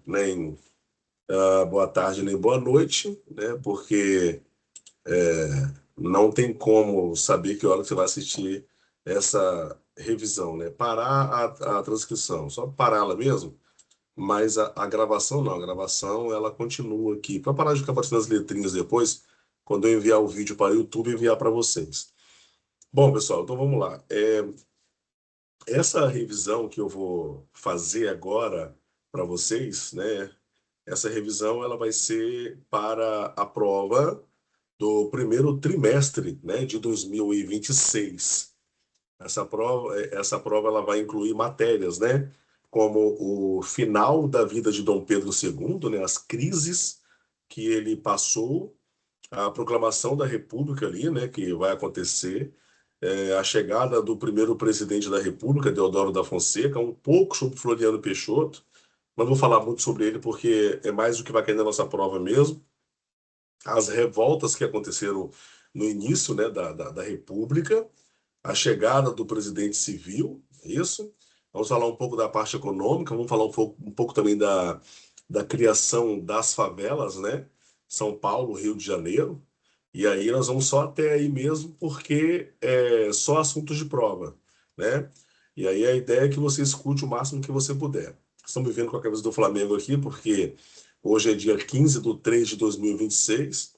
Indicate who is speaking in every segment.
Speaker 1: nem boa tarde, nem boa noite, né? Porque não tem como saber que hora que você vai assistir essa revisão, né? Parar a transcrição, só pará-la mesmo, mas a gravação não, a gravação ela continua aqui. Para parar de ficar aparecendo as letrinhas depois, quando eu enviar o vídeo para o YouTube, enviar para vocês. Bom, pessoal, então vamos lá. Essa revisão que eu vou fazer agora para vocês, né? Essa revisão ela vai ser para a prova do primeiro trimestre, né, de 2026. Essa prova ela vai incluir matérias, né, como o final da vida de Dom Pedro II, né, as crises que ele passou, a proclamação da República ali, né, que vai acontecer, a chegada do primeiro presidente da República, Deodoro da Fonseca, um pouco sobre Floriano Peixoto, não vou falar muito sobre ele porque é mais o que vai cair na nossa prova mesmo. As revoltas que aconteceram no início, né, da República, a chegada do presidente civil, é isso. Vamos falar um pouco da parte econômica, vamos falar um pouco também da criação das favelas, né? São Paulo, Rio de Janeiro. E aí nós vamos só até aí mesmo, porque é só assuntos de prova, né? E aí a ideia é que você escute o máximo que você puder. Estamos vivendo com a cabeça do Flamengo aqui, porque hoje é dia 15 de 3 de 2026.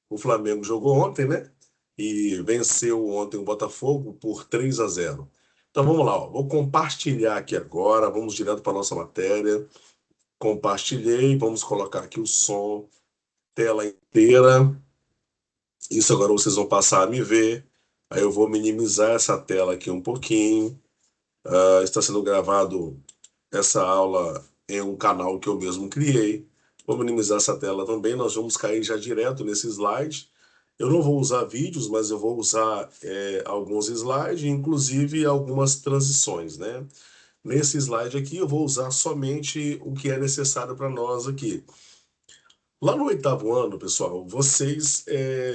Speaker 1: O Flamengo jogou ontem, né? E venceu ontem o Botafogo por 3-0. Então vamos lá, ó. Vou compartilhar aqui agora, vamos direto para a nossa matéria. Compartilhei, vamos colocar aqui o som, tela inteira. Isso agora vocês vão passar a me ver. Aí eu vou minimizar essa tela aqui um pouquinho. Está sendo gravado essa aula em um canal que eu mesmo criei. Vou minimizar essa tela também. Nós vamos cair já direto nesse slide. Eu não vou usar vídeos, mas eu vou usar alguns slides, inclusive algumas transições, né? Nesse slide aqui, eu vou usar somente o que é necessário para nós aqui. Lá no oitavo ano, pessoal, vocês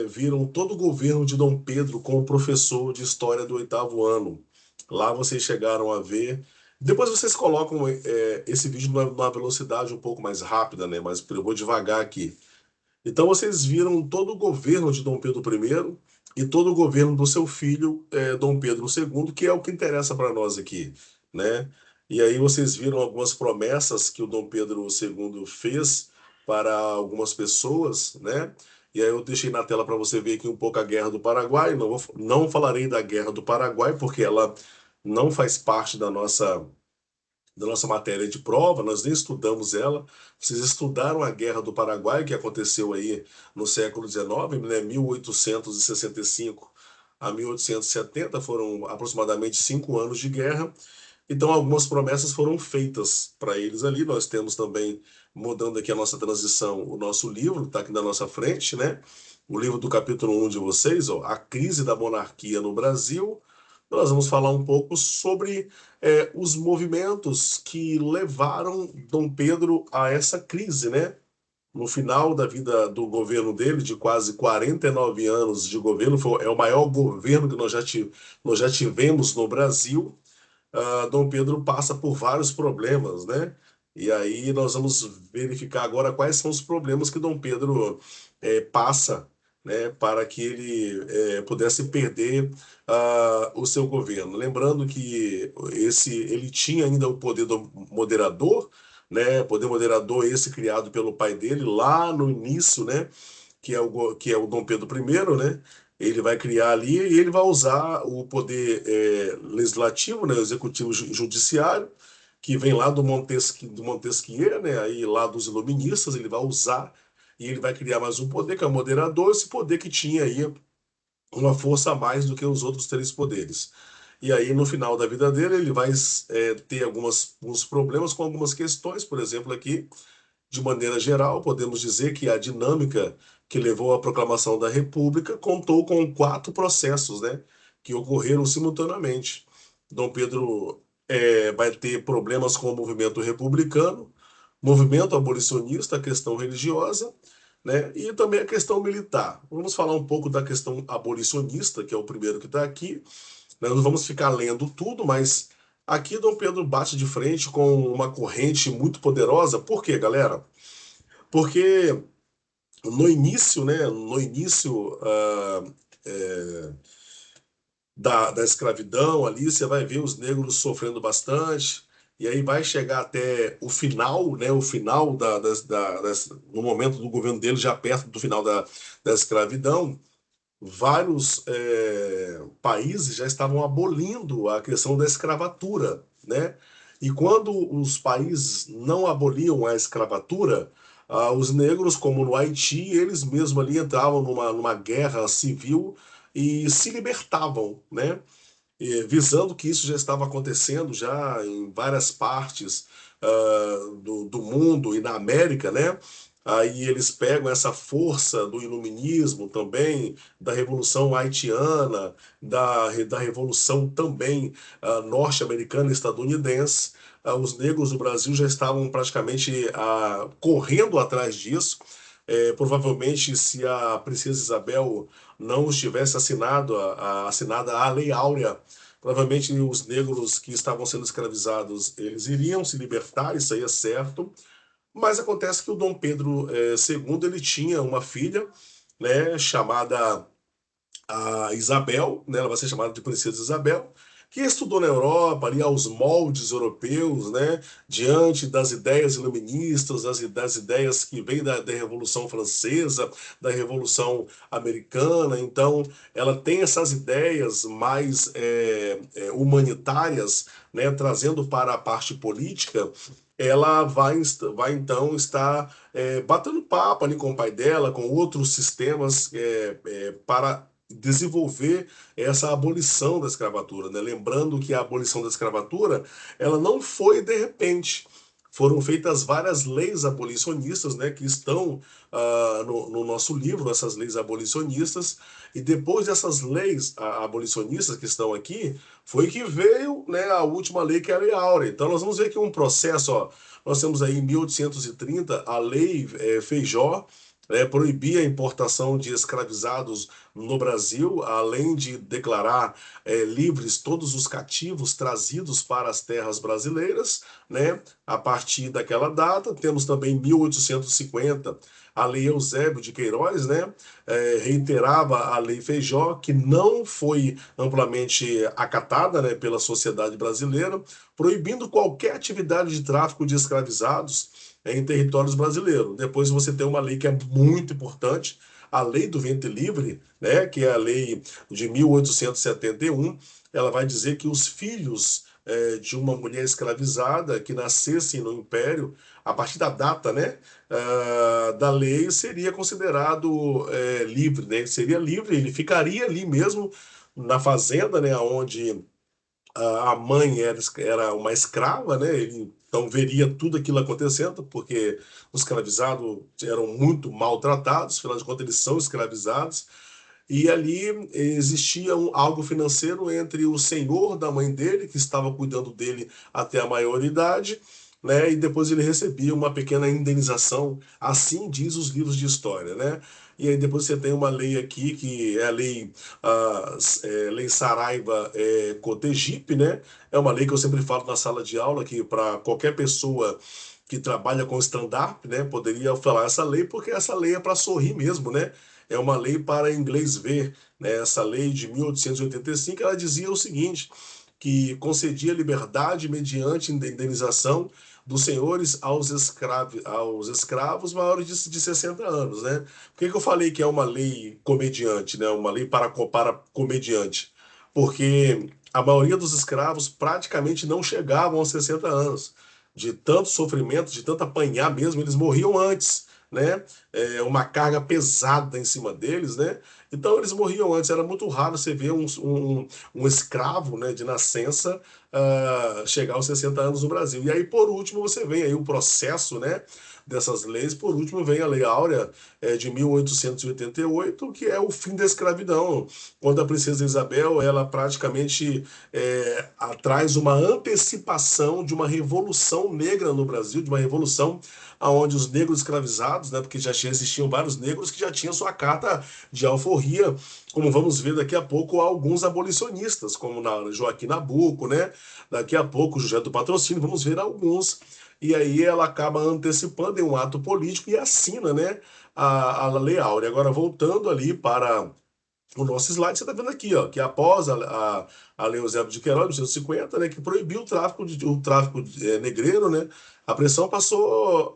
Speaker 1: viram todo o governo de Dom Pedro como professor de história do oitavo ano. Lá vocês chegaram a ver. Depois vocês colocam esse vídeo numa velocidade um pouco mais rápida, né? Mas eu vou devagar aqui. Então vocês viram todo o governo de Dom Pedro I e todo o governo do seu filho, Dom Pedro II, que é o que interessa para nós aqui, né? E aí vocês viram algumas promessas que o Dom Pedro II fez para algumas pessoas, né? E aí eu deixei na tela para você ver aqui um pouco a Guerra do Paraguai. Não falarei da Guerra do Paraguai porque ela não faz parte da nossa matéria de prova, nós nem estudamos ela. Vocês estudaram a Guerra do Paraguai, que aconteceu aí no século XIX, né, 1865 a 1870, foram aproximadamente 5 anos de guerra. Então, algumas promessas foram feitas para eles ali. Nós temos também, mudando aqui a nossa transição, o nosso livro, está aqui na nossa frente, né? O livro do capítulo 1 de vocês, ó, A Crise da Monarquia no Brasil. Nós vamos falar um pouco sobre os movimentos que levaram Dom Pedro a essa crise, né? No final da vida do governo dele, de quase 49 anos de governo, é o maior governo que nós já tivemos no Brasil. Dom Pedro passa por vários problemas, né? E aí nós vamos verificar agora quais são os problemas que Dom Pedro passa, né, para que ele pudesse perder o seu governo. Lembrando que ele tinha ainda o poder do moderador, né? Poder moderador esse criado pelo pai dele lá no início, né? Que é o Dom Pedro I, né? Ele vai criar ali e ele vai usar o poder legislativo, né? O executivo judiciário, que vem lá do Montesquieu, né? Aí lá dos iluministas, ele vai usar e ele vai criar mais um poder, que é o moderador, esse poder que tinha aí uma força a mais do que os outros três poderes. E aí, no final da vida dele, ele vai ter alguns problemas com algumas questões, por exemplo, aqui, de maneira geral, podemos dizer que a dinâmica que levou à proclamação da República contou com quatro processos, né, que ocorreram simultaneamente. Dom Pedro vai ter problemas com o movimento republicano, movimento abolicionista, a questão religiosa, né, e também a questão militar. Vamos falar um pouco da questão abolicionista, que é o primeiro que está aqui. Nós não vamos ficar lendo tudo, mas aqui Dom Pedro bate de frente com uma corrente muito poderosa. Por quê, galera? Porque no início, né, no início é, da escravidão ali, você vai ver os negros sofrendo bastante, e aí vai chegar até o final, né, o final no momento do governo dele, já perto do final da escravidão, vários países já estavam abolindo a questão da escravatura, né? E quando os países não aboliam a escravatura, os negros, como no Haiti, eles mesmos ali entravam numa guerra civil e se libertavam, né? Visando que isso já estava acontecendo já em várias partes do mundo e na América, né? Aí eles pegam essa força do iluminismo também, da Revolução Haitiana, da Revolução também norte-americana e estadunidense. Os negros do Brasil já estavam praticamente correndo atrás disso. Provavelmente, se a Princesa Isabel não tivesse assinada a Lei Áurea, provavelmente os negros que estavam sendo escravizados, eles iriam se libertar, isso aí é certo. Mas acontece que o Dom Pedro II, ele tinha uma filha, né, chamada a Isabel, né, ela vai ser chamada de Princesa Isabel, que estudou na Europa, ali aos moldes europeus, né, diante das ideias iluministas, das ideias que vêm da Revolução Francesa, da Revolução Americana. Então, ela tem essas ideias mais humanitárias, né, trazendo para a parte política. Ela vai então estar batendo papo ali com o pai dela, com outros sistemas para desenvolver essa abolição da escravatura, né? Lembrando que a abolição da escravatura, ela não foi de repente. Foram feitas várias leis abolicionistas, né, que estão no nosso livro, essas leis abolicionistas, e depois dessas leis abolicionistas que estão aqui, foi que veio, né, a última lei, que é a Lei Áurea. Então nós vamos ver que um processo, ó, nós temos aí em 1830 a Lei Feijó, proibia a importação de escravizados no Brasil, além de declarar livres todos os cativos trazidos para as terras brasileiras, né? A partir daquela data, temos também 1850 a Lei Eusébio de Queiroz, né? Reiterava a Lei Feijó, que não foi amplamente acatada, né, pela sociedade brasileira, proibindo qualquer atividade de tráfico de escravizados em territórios brasileiros. Depois você tem uma lei que é muito importante, a Lei do Ventre Livre, né, que é a lei de 1871. Ela vai dizer que os filhos de uma mulher escravizada que nascessem no Império, a partir da data, né, da lei, seria considerado livre, né? Ele seria livre, ele ficaria ali mesmo na fazenda, né, onde a mãe era uma escrava, né? Ele então veria tudo aquilo acontecendo, porque os escravizados eram muito maltratados, afinal de contas eles são escravizados, e ali existia algo financeiro entre o senhor da mãe dele, que estava cuidando dele até a maioridade, né? E depois ele recebia uma pequena indenização, assim diz os livros de história, né? E aí depois você tem uma lei aqui, que é a lei Saraiva Cotegipe, né? É uma lei que eu sempre falo na sala de aula, que para qualquer pessoa que trabalha com stand-up, né, poderia falar essa lei, porque essa lei é para sorrir mesmo, né? É uma lei para inglês ver, né? Essa lei de 1885, ela dizia o seguinte, que concedia liberdade mediante indenização dos senhores aos escravos maiores de 60 anos, né? Por que que eu falei que é uma lei comediante, né? Uma lei para comediante? Porque a maioria dos escravos praticamente não chegavam aos 60 anos. De tanto sofrimento, de tanto apanhar mesmo, eles morriam antes, né? Uma carga pesada em cima deles, né? Então eles morriam antes. Era muito raro você ver um escravo, né, de nascença chegar aos 60 anos no Brasil. E aí, por último, você vem aí o processo, né, dessas leis. Por último, vem a Lei Áurea de 1888, que é o fim da escravidão, quando a princesa Isabel, ela praticamente traz uma antecipação de uma revolução negra no Brasil, de uma revolução onde os negros escravizados, né, porque já existiam vários negros que já tinham sua carta de alforria ocorria, como vamos ver daqui a pouco, alguns abolicionistas, como Joaquim Nabuco, né? Daqui a pouco, José do Patrocínio, vamos ver alguns. E aí ela acaba antecipando em um ato político e assina, né, a Lei Áurea. Agora, voltando ali para o nosso slide, você está vendo aqui, ó, que após a Lei Eusébio de Queiroz, de 1950, né, que proibiu o tráfico negreiro, né, a pressão passou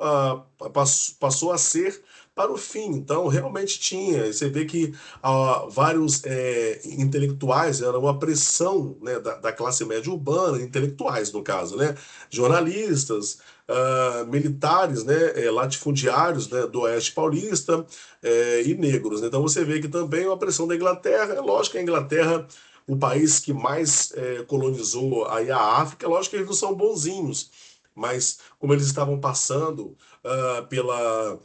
Speaker 1: a ser para o fim. Então, realmente tinha. Você vê que vários intelectuais, era uma pressão, né, da classe média urbana, intelectuais, no caso, né, jornalistas, militares, né, latifundiários, né, do Oeste Paulista, e negros. Então você vê que também uma pressão da Inglaterra. É lógico que a Inglaterra, o país que mais colonizou aí a África, é lógico que eles não são bonzinhos, mas como eles estavam passando pela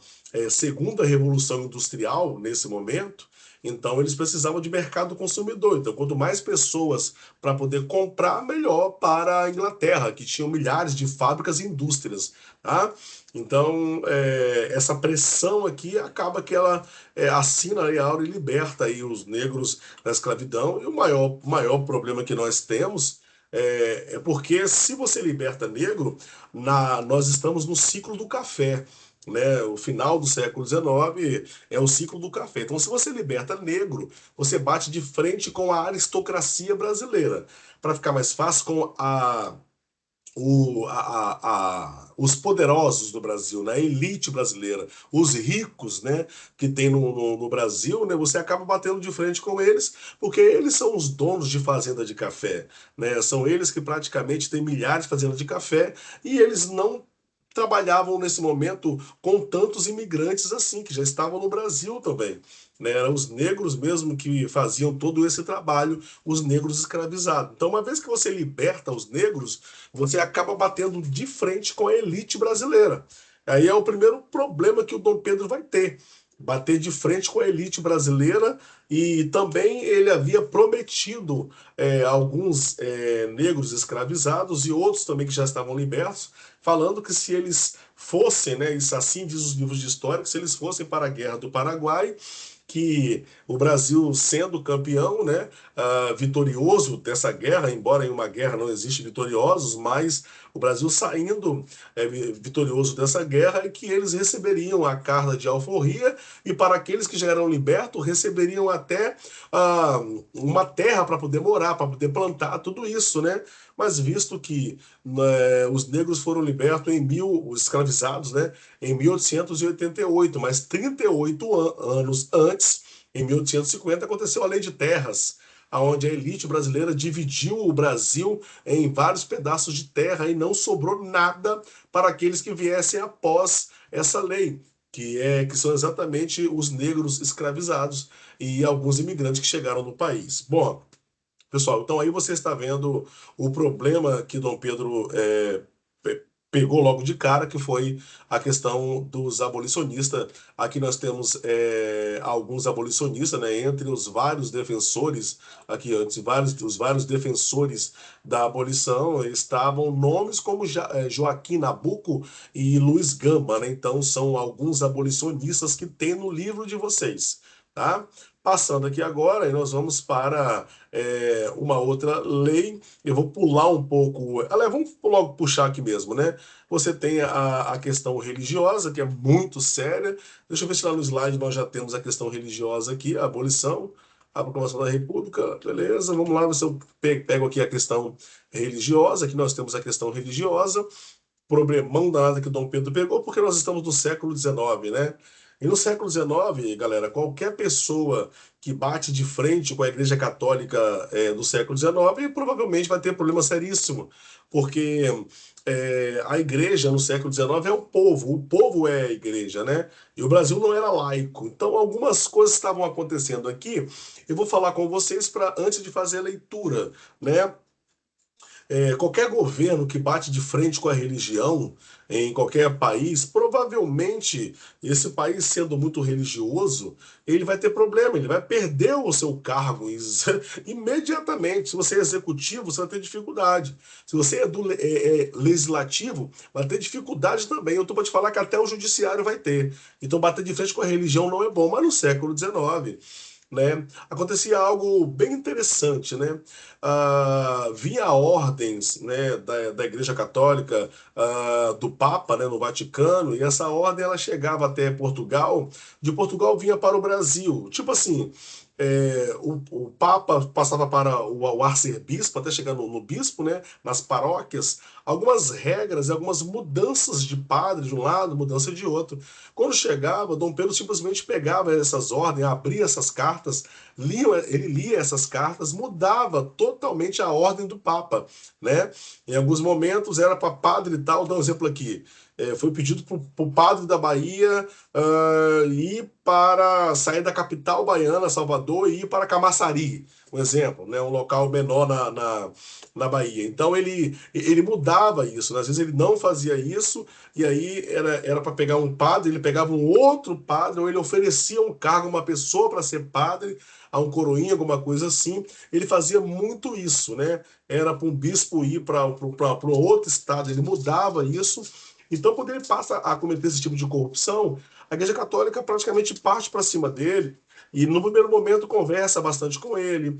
Speaker 1: segunda revolução industrial nesse momento, então eles precisavam de mercado consumidor. Então, quanto mais pessoas para poder comprar, melhor para a Inglaterra, que tinham milhares de fábricas e indústrias, tá? Então, essa pressão aqui acaba que ela assina a Lei Áurea e liberta aí os negros da escravidão. E o maior problema que nós temos é porque se você liberta negro, nós estamos no ciclo do café. Né, o final do século XIX é o ciclo do café. Então, se você liberta negro, você bate de frente com a aristocracia brasileira. Para ficar mais fácil, com os poderosos do Brasil, né? A elite brasileira, os ricos, né, que tem no Brasil, né, você acaba batendo de frente com eles, porque eles são os donos de fazenda de café, né? São eles que praticamente têm milhares de fazendas de café e eles não trabalhavam nesse momento com tantos imigrantes assim, que já estavam no Brasil também. Né? Eram os negros mesmo que faziam todo esse trabalho, os negros escravizados. Então, uma vez que você liberta os negros, você acaba batendo de frente com a elite brasileira. Aí é o primeiro problema que o Dom Pedro vai ter. Bater de frente com a elite brasileira, e também ele havia prometido alguns negros escravizados e outros também que já estavam libertos, falando que se eles fossem, né, isso assim diz os livros de história, que se eles fossem para a Guerra do Paraguai, que o Brasil sendo campeão, né, vitorioso dessa guerra, embora em uma guerra não existe vitoriosos, mas o Brasil saindo vitorioso dessa guerra, é que eles receberiam a carta de alforria, e para aqueles que já eram libertos, receberiam até uma terra para poder morar, para poder plantar, tudo isso, né? Mas visto que os negros foram libertos os escravizados, né, em 1888, mas 38 anos antes, em 1850, aconteceu a Lei de Terras, onde a elite brasileira dividiu o Brasil em vários pedaços de terra e não sobrou nada para aqueles que viessem após essa lei, que são exatamente os negros escravizados e alguns imigrantes que chegaram no país. Bom, pessoal, então aí você está vendo o problema que Dom Pedro pegou logo de cara, que foi a questão dos abolicionistas. Aqui nós temos alguns abolicionistas, né, entre os vários defensores, aqui antes, os vários defensores da abolição, estavam nomes como Joaquim Nabuco e Luiz Gama, né? Então são alguns abolicionistas que tem no livro de vocês, tá? Passando aqui agora, e nós vamos para uma outra lei. Eu vou pular um pouco. Aliás, vamos logo puxar aqui mesmo, né? Você tem a questão religiosa, que é muito séria. Deixa eu ver se lá no slide nós já temos a questão religiosa aqui, a abolição, a proclamação da República. Beleza, vamos lá, ver se eu pego aqui a questão religiosa. Aqui nós temos a questão religiosa, problemão danado que o Dom Pedro pegou, porque nós estamos no século XIX, né? E no século XIX, galera, qualquer pessoa que bate de frente com a Igreja Católica do século XIX provavelmente vai ter problema seríssimo, porque a Igreja no século XIX é o povo é a Igreja, né? E o Brasil não era laico. Então, algumas coisas estavam acontecendo aqui. Eu vou falar com vocês para antes de fazer a leitura, né? Qualquer governo que bate de frente com a religião em qualquer país, provavelmente esse país sendo muito religioso, ele vai ter problema, ele vai perder o seu cargo imediatamente. Se você é executivo, você vai ter dificuldade. Se você é do legislativo, vai ter dificuldade também. Eu estou para te falar que até o judiciário vai ter. Então bater de frente com a religião não é bom, mas no século XIX. né, acontecia algo bem interessante, né? Vinha ordens, né, da Igreja Católica, do Papa, né, no Vaticano, e essa ordem ela chegava até Portugal, de Portugal vinha para o Brasil. Tipo assim, o Papa passava para o arcebispo, até chegar no bispo, né, nas paróquias, algumas regras e algumas mudanças de padre de um lado, mudança de outro. Quando chegava, Dom Pedro simplesmente pegava essas ordens, abria essas cartas, ele lia essas cartas, mudava totalmente a ordem do Papa, né? Em alguns momentos era para padre e tal, vou dar um exemplo aqui. Foi pedido para o padre da Bahia ir para sair da capital baiana, Salvador, e ir para Camaçari, um exemplo, né? Um local menor na Bahia. Então ele mudava isso, né? Às vezes ele não fazia isso, e aí era para pegar um padre, ele pegava um outro padre, ou ele oferecia um cargo a uma pessoa para ser padre, a um coroinha, alguma coisa assim. Ele fazia muito isso, né? Era para um bispo ir para outro estado, ele mudava isso. Então, quando ele passa a cometer esse tipo de corrupção, a Igreja Católica praticamente parte para cima dele. E no primeiro momento conversa bastante com ele,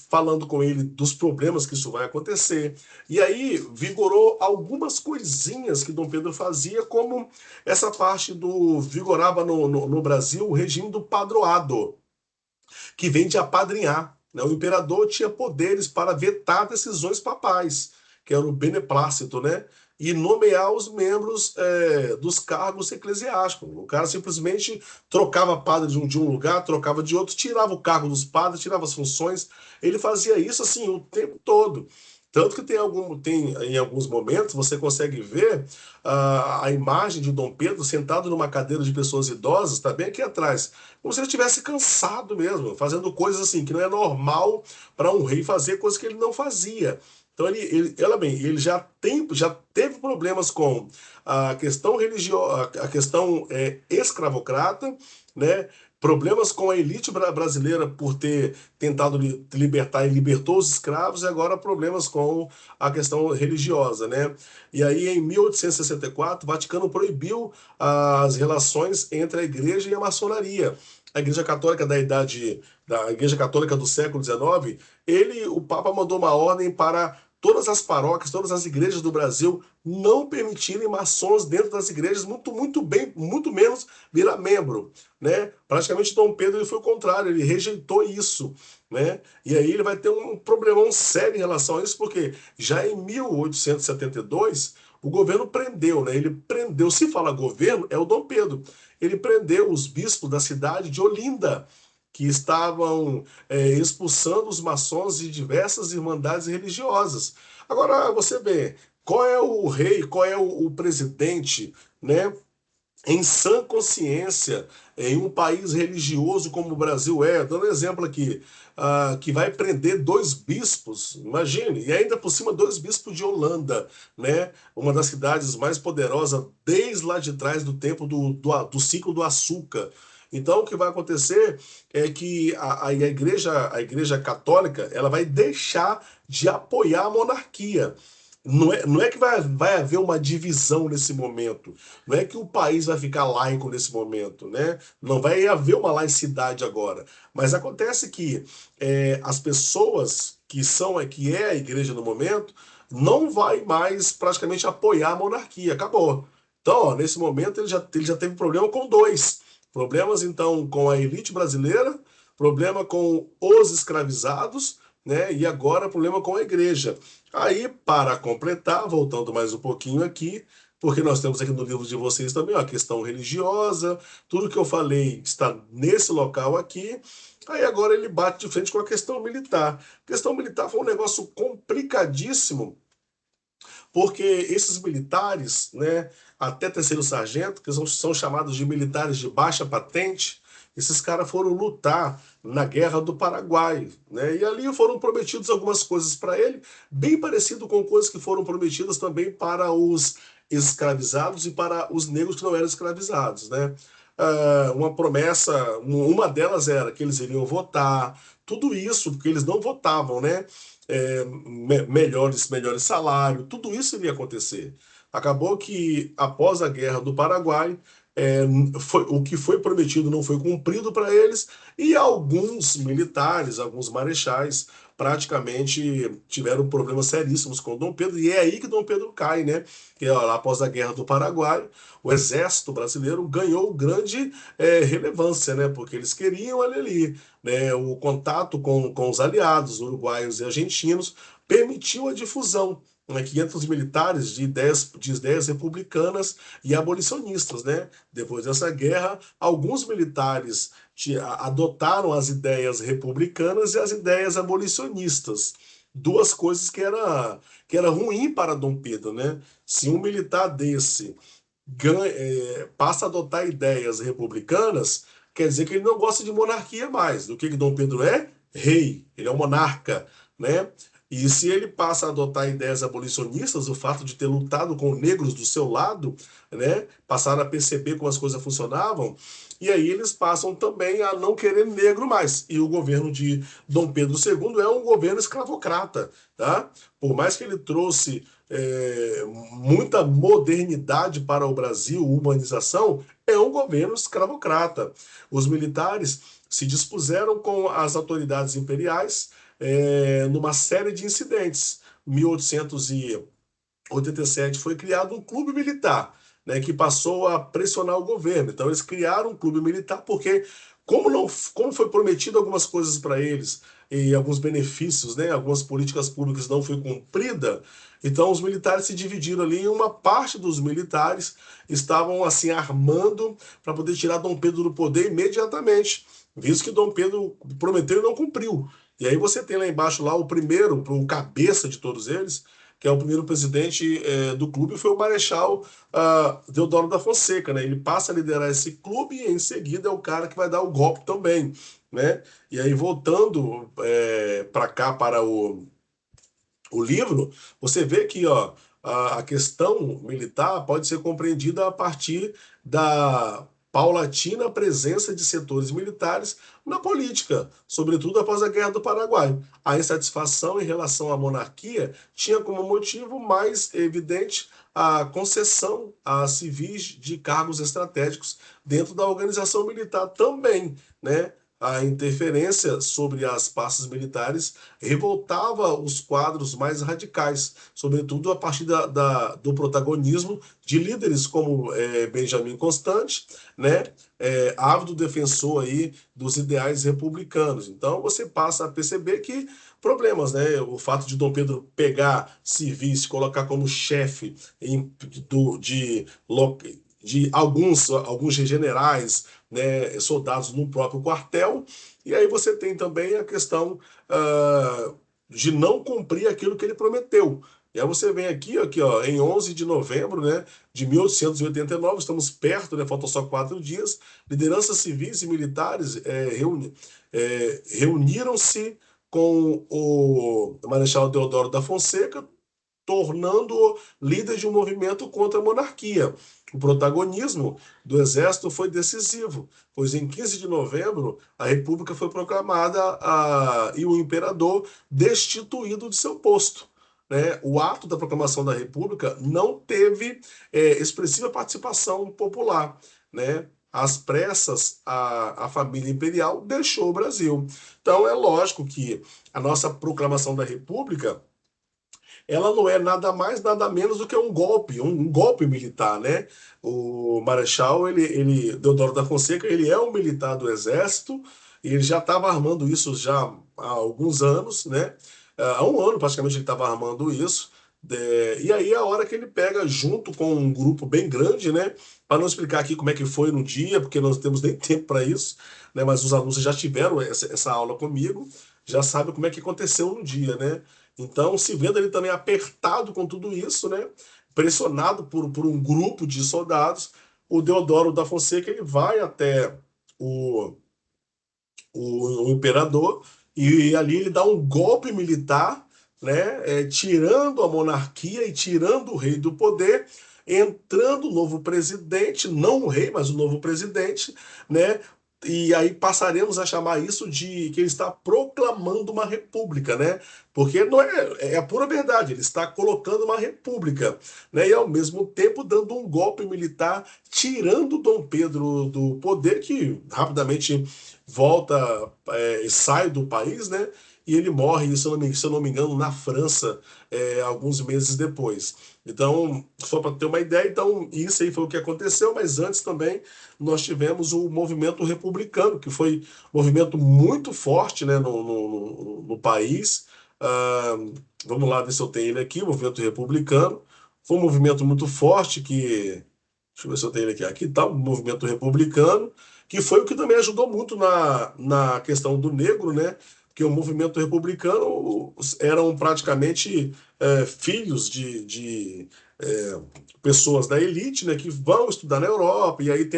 Speaker 1: falando com ele dos problemas que isso vai acontecer. E aí vigorou algumas coisinhas que Dom Pedro fazia, como essa parte do vigorava no Brasil o regime do padroado, que vem de apadrinhar, né? O imperador tinha poderes para vetar decisões papais, que era o beneplácito, né? E nomear os membros dos cargos eclesiásticos. O cara simplesmente trocava padre de um lugar, trocava de outro, tirava o cargo dos padres, tirava as funções. Ele fazia isso assim o tempo todo. Tanto que tem em alguns momentos você consegue ver a imagem de Dom Pedro sentado numa cadeira de pessoas idosas, está bem aqui atrás, como se ele estivesse cansado mesmo, fazendo coisas assim que não é normal para um rei fazer, coisas que ele não fazia. Então ela bem, ele já teve problemas com a questão religiosa, a questão escravocrata, né? Problemas com a elite brasileira por ter tentado libertar e libertou os escravos, e agora problemas com a questão religiosa, né? E aí, em 1864, o Vaticano proibiu as relações entre a igreja e a maçonaria. A Igreja Católica da Igreja Católica do século XIX, o Papa mandou uma ordem para todas as paróquias, todas as igrejas do Brasil não permitirem maçons dentro das igrejas, muito bem, muito menos virar membro, né? Praticamente Dom Pedro ele foi o contrário, ele rejeitou isso, né? E aí ele vai ter um problemão sério em relação a isso, porque já em 1872 o governo prendeu, né? Ele prendeu, se fala governo, é o Dom Pedro. Ele prendeu os bispos da cidade de Olinda, que estavam expulsando os maçons de diversas irmandades religiosas. Agora, você vê, qual é o rei, qual é o presidente, né? Em sã consciência, em um país religioso como o Brasil dando um exemplo aqui, que vai prender dois bispos, imagine, e ainda por cima dois bispos de Holanda, né? Uma das cidades mais poderosas desde lá de trás do tempo do ciclo do açúcar. Então, o que vai acontecer é que a igreja católica ela vai deixar de apoiar a monarquia. Não é que vai haver uma divisão nesse momento. Não é que o país vai ficar laico nesse momento, né? Não vai haver uma laicidade agora. Mas acontece que as pessoas que é a igreja no momento não vai mais praticamente apoiar a monarquia. Acabou. Então, ó, nesse momento ele já teve problema com dois. Problemas, então, com a elite brasileira, problema com os escravizados, né? E agora problema com a igreja. Aí, para completar, voltando mais um pouquinho aqui, porque nós temos aqui no livro de vocês também ó, a questão religiosa, tudo que eu falei está nesse local aqui. Aí agora ele bate de frente com a questão militar. A questão militar foi um negócio complicadíssimo, porque esses militares, né, até terceiro sargento, que são chamados de militares de baixa patente, esses caras foram lutar na Guerra do Paraguai, né? E ali foram prometidas algumas coisas para ele, bem parecido com coisas que foram prometidas também para os escravizados e para os negros que não eram escravizados, né? Uma promessa, uma delas era que eles iriam votar, tudo isso porque eles não votavam, né? Melhores salários, tudo isso iria acontecer. Acabou que, após a Guerra do Paraguai, é, o que foi prometido não foi cumprido para eles, e alguns militares, alguns marechais, praticamente tiveram problemas seríssimos com Dom Pedro, e é aí que Dom Pedro cai, né? Que ó, após a Guerra do Paraguai, o exército brasileiro ganhou grande relevância, né? Porque eles queriam ali, né? O contato com os aliados, uruguaios e argentinos, permitiu a difusão, né, que entre os militares de ideias republicanas e abolicionistas, né? Depois dessa guerra, alguns militares adotaram as ideias republicanas e as ideias abolicionistas. Duas coisas que era ruim para Dom Pedro, né? Se um militar desse passa a adotar ideias republicanas, quer dizer que ele não gosta de monarquia mais. Do que Dom Pedro é? Rei. Ele é um monarca, né? E se ele passa a adotar ideias abolicionistas, o fato de ter lutado com negros do seu lado, né, passaram a perceber como as coisas funcionavam, e aí eles passam também a não querer negro mais. E o governo de Dom Pedro II é um governo escravocrata, tá? Por mais que ele trouxe muita modernidade para o Brasil, humanização, é um governo escravocrata. Os militares se dispuseram com as autoridades imperiais numa série de incidentes. 1887 foi criado um clube militar, né, que passou a pressionar o governo. Então eles criaram um clube militar porque como foi prometido algumas coisas para eles e alguns benefícios, né, algumas políticas públicas não foi cumprida, então os militares se dividiram ali e uma parte dos militares estavam assim armando para poder tirar Dom Pedro do poder imediatamente, visto que Dom Pedro prometeu e não cumpriu. E aí você tem lá embaixo lá o primeiro, o cabeça de todos eles, que é o primeiro presidente do clube, foi o Marechal Deodoro da Fonseca, né? Ele passa a liderar esse clube e em seguida é o cara que vai dar o golpe também, né? E aí voltando para cá para o livro, você vê que ó, a questão militar pode ser compreendida a partir da paulatina presença de setores militares na política, sobretudo após a Guerra do Paraguai. A insatisfação em relação à monarquia tinha como motivo mais evidente a concessão a civis de cargos estratégicos dentro da organização militar também, né? A interferência sobre as pastas militares revoltava os quadros mais radicais, sobretudo a partir do protagonismo de líderes como Benjamin Constant, né, ávido defensor aí dos ideais republicanos. Então você passa a perceber que problemas, né, o fato de Dom Pedro pegar civis, colocar como chefe de alguns generais, né, soldados no próprio quartel, e aí você tem também a questão de não cumprir aquilo que ele prometeu. E aí você vem aqui ó, em 11 de novembro, né, de 1889, estamos perto, né, faltam só 4 dias, lideranças civis e militares reuniram-se com o Marechal Deodoro da Fonseca, tornando-o líder de um movimento contra a monarquia. O protagonismo do exército foi decisivo, pois em 15 de novembro a República foi proclamada e o imperador destituído de seu posto. Né? O ato da proclamação da República não teve expressiva participação popular. Né? Às pressas, a família imperial deixou o Brasil. Então é lógico que a nossa proclamação da República ela não é nada mais, nada menos do que um golpe militar, né? O Marechal, Deodoro da Fonseca, ele é um militar do Exército, e ele já estava armando isso já há alguns anos, né? Há um ano praticamente ele estava armando isso. E aí é a hora que ele pega junto com um grupo bem grande, né? Para não explicar aqui como é que foi no dia, porque nós não temos nem tempo para isso, né? Mas os alunos já tiveram essa aula comigo, já sabem como é que aconteceu no dia, né? Então, se vendo ele também apertado com tudo isso, né? Pressionado por um grupo de soldados, o Deodoro da Fonseca ele vai até o, o imperador e ali ele dá um golpe militar, né? Tirando a monarquia e tirando o rei do poder, entrando o novo presidente, não o rei, mas o novo presidente, né? e aí passaremos a chamar isso de que ele está proclamando uma república, né? Porque não é a pura verdade, ele está colocando uma república, né? E ao mesmo tempo dando um golpe militar, tirando Dom Pedro do poder, que rapidamente volta, sai do país, né? E ele morre, se eu não me engano, na França, alguns meses depois. Então, só para ter uma ideia, então isso aí foi o que aconteceu, mas antes também nós tivemos o movimento republicano, que foi um movimento muito forte, né, no país. Ah, vamos lá ver se eu tenho ele aqui, o movimento republicano. Foi um movimento muito forte que. Deixa eu ver se eu tenho ele aqui. Aqui está o movimento republicano, que foi o que também ajudou muito na questão do negro, né? Porque o movimento republicano eram praticamente filhos de pessoas da elite, né, que vão estudar na Europa, e aí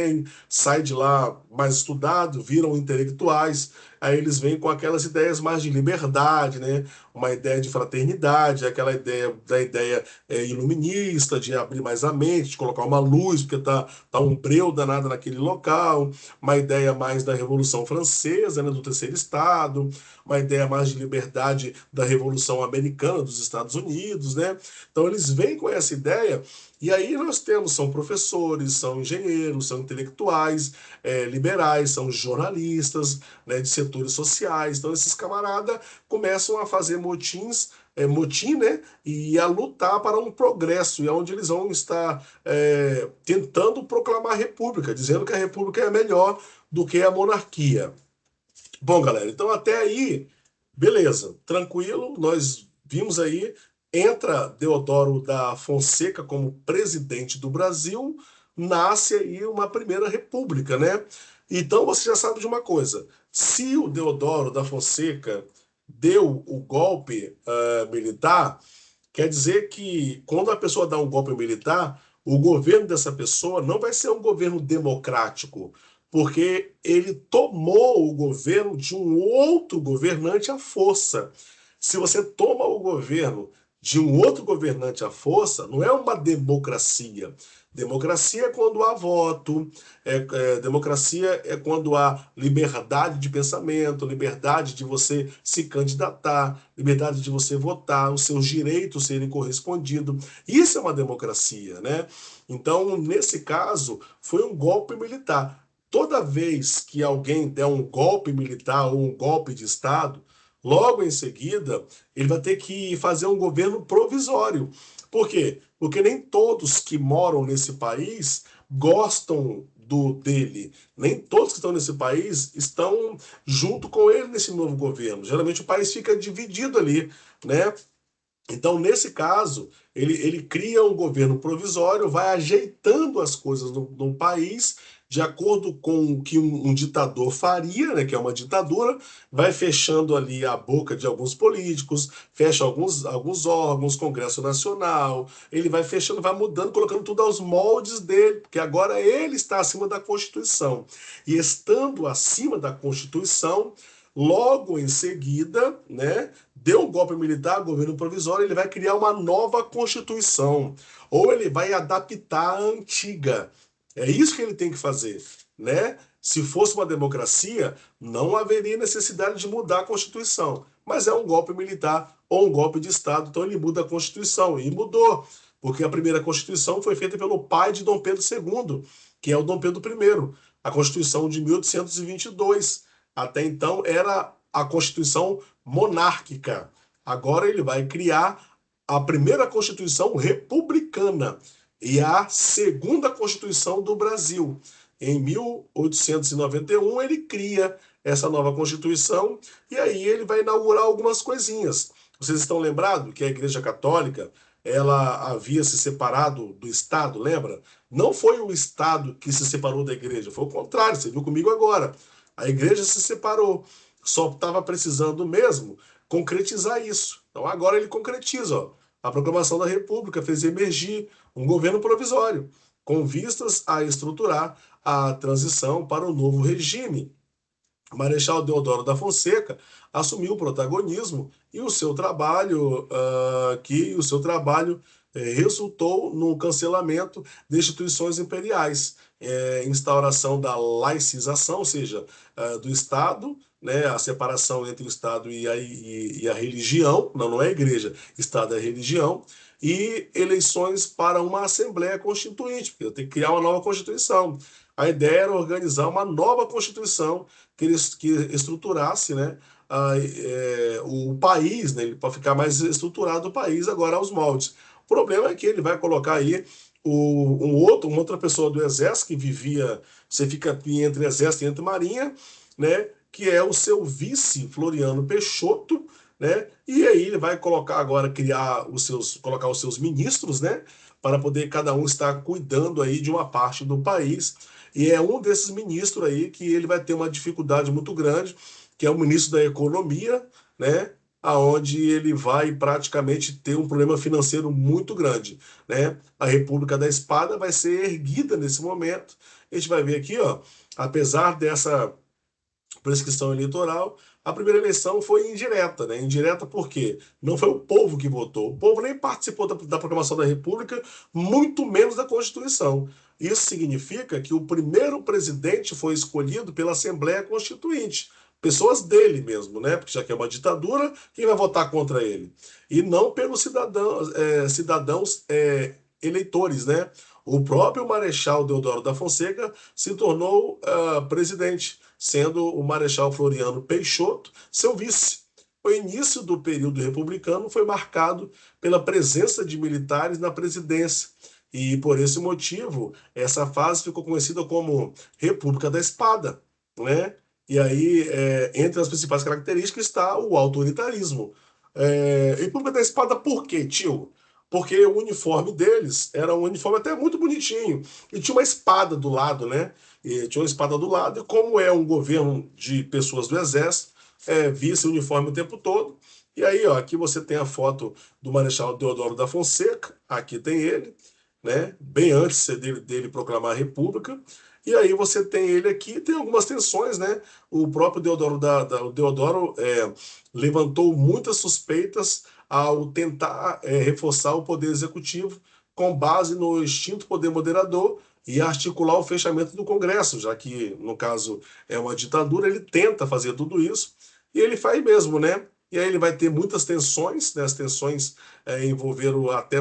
Speaker 1: sai de lá mais estudado, viram intelectuais, aí eles vêm com aquelas ideias mais de liberdade, né, uma ideia de fraternidade, aquela ideia da ideia iluminista, de abrir mais a mente, de colocar uma luz, porque tá um breu danado naquele local, uma ideia mais da Revolução Francesa, né, do Terceiro Estado, uma ideia mais de liberdade da Revolução Americana dos Estados Unidos, né? Então eles vêm com essa ideia e aí nós temos, são professores, são engenheiros, são intelectuais, liberais, são jornalistas, né, de setores sociais. Então esses camaradas começam a fazer motim, né, e a lutar para um progresso, e é onde eles vão estar tentando proclamar a república, dizendo que a república é melhor do que a monarquia. Bom, galera, então até aí, beleza, tranquilo, nós vimos aí, entra Deodoro da Fonseca como presidente do Brasil, nasce aí uma primeira república, né? Então você já sabe de uma coisa, se o Deodoro da Fonseca deu o golpe militar, quer dizer que quando a pessoa dá um golpe militar, o governo dessa pessoa não vai ser um governo democrático, porque ele tomou o governo de um outro governante à força. Se você toma o governo de um outro governante à força, não é uma democracia. Democracia é quando há voto, democracia é quando há liberdade de pensamento, liberdade de você se candidatar, liberdade de você votar, os seus direitos serem correspondidos. Isso é uma democracia, né? Então, nesse caso, foi um golpe militar. Toda vez que alguém der um golpe militar ou um golpe de Estado, logo em seguida, ele vai ter que fazer um governo provisório. Por quê? Porque nem todos que moram nesse país gostam dele. Nem todos que estão nesse país estão junto com ele nesse novo governo. Geralmente o país fica dividido ali, né? Então, nesse caso, ele cria um governo provisório, vai ajeitando as coisas no país de acordo com o que um ditador faria, né, que é uma ditadura, vai fechando ali a boca de alguns políticos, fecha alguns órgãos, Congresso Nacional, ele vai fechando, vai mudando, colocando tudo aos moldes dele, porque agora ele está acima da Constituição. E estando acima da Constituição, logo em seguida, né, deu um golpe militar, governo provisório, ele vai criar uma nova Constituição. Ou ele vai adaptar a antiga. É isso que ele tem que fazer, né? Se fosse uma democracia, não haveria necessidade de mudar a Constituição. Mas é um golpe militar ou um golpe de Estado, então ele muda a Constituição. E mudou, porque a primeira Constituição foi feita pelo pai de Dom Pedro II, que é o Dom Pedro I, a Constituição de 1822. Até então era a Constituição monárquica. Agora ele vai criar a primeira Constituição republicana e a segunda Constituição do Brasil. Em 1891 ele cria essa nova Constituição e aí ele vai inaugurar algumas coisinhas. Vocês estão lembrados que a Igreja Católica ela havia se separado do Estado, lembra? Não foi o Estado que se separou da Igreja, foi o contrário, você viu comigo agora. A Igreja se separou, só estava precisando mesmo concretizar isso. Então agora ele concretiza, ó. A proclamação da República fez emergir um governo provisório, com vistas a estruturar a transição para o novo regime. Marechal Deodoro da Fonseca assumiu o protagonismo e o seu trabalho resultou no cancelamento de instituições imperiais, instauração da laicização, ou seja, do Estado, né, a separação entre o Estado e a religião, não é a igreja, Estado é a religião, e eleições para uma Assembleia Constituinte, porque tem que criar uma nova Constituição. A ideia era organizar uma nova Constituição que estruturasse, né, o país, né, para ficar mais estruturado o país agora aos moldes. O problema é que ele vai colocar aí uma outra pessoa do Exército que vivia, você fica entre Exército e entre Marinha, né, que é o seu vice, Floriano Peixoto, né, e aí ele vai colocar agora, colocar os seus ministros, né, para poder cada um estar cuidando aí de uma parte do país. E é um desses ministros aí que ele vai ter uma dificuldade muito grande, que é o ministro da Economia, né, aonde ele vai praticamente ter um problema financeiro muito grande, né? A República da Espada vai ser erguida nesse momento. A gente vai ver aqui, ó, apesar dessa prescrição eleitoral, a primeira eleição foi indireta, né? Indireta por quê? Não foi o povo que votou. O povo nem participou da proclamação da República, muito menos da Constituição. Isso significa que o primeiro presidente foi escolhido pela Assembleia Constituinte. Pessoas dele mesmo, né? Porque já que é uma ditadura, quem vai votar contra ele? E não pelos cidadãos eleitores, né? O próprio Marechal Deodoro da Fonseca se tornou presidente, sendo o Marechal Floriano Peixoto seu vice. O início do período republicano foi marcado pela presença de militares na presidência. E por esse motivo, essa fase ficou conhecida como República da Espada, né? E aí, entre as principais características está o autoritarismo. República da Espada por quê, tio? Porque o uniforme deles era um uniforme até muito bonitinho. E tinha uma espada do lado, né? E tinha uma espada do lado, e como é um governo de pessoas do Exército, via esse uniforme o tempo todo. E aí, ó, aqui você tem a foto do Marechal Deodoro da Fonseca, aqui tem ele, né? Bem antes dele proclamar a República. E aí você tem ele aqui, tem algumas tensões, né? O próprio o Deodoro levantou muitas suspeitas ao tentar reforçar o poder executivo com base no extinto poder moderador e articular o fechamento do Congresso, já que, no caso, é uma ditadura, ele tenta fazer tudo isso, e ele faz mesmo, né? E aí ele vai ter muitas tensões, né? As tensões envolveram até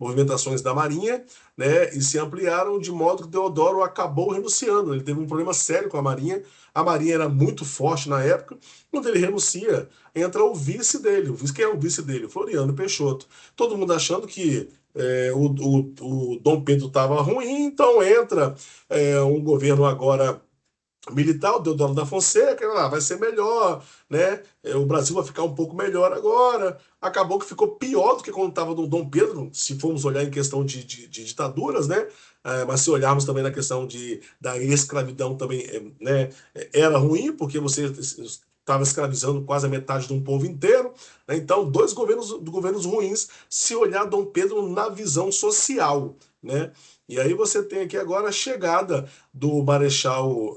Speaker 1: movimentações da Marinha, né? E se ampliaram de modo que Deodoro acabou renunciando. Ele teve um problema sério com a Marinha era muito forte na época. Quando ele renuncia, entra o vice dele. Quem é o vice dele? Floriano Peixoto. Todo mundo achando que o Dom Pedro estava ruim, então entra um governo agora militar, o Deodoro da Fonseca, vai ser melhor, né? O Brasil vai ficar um pouco melhor agora. Acabou que ficou pior do que quando estava do Dom Pedro, se formos olhar em questão de ditaduras, né? Mas se olharmos também na questão da escravidão também, né? Era ruim, porque você estava escravizando quase a metade de um povo inteiro, né? Então, governos ruins, se olhar Dom Pedro na visão social, né? E aí você tem aqui agora a chegada do Marechal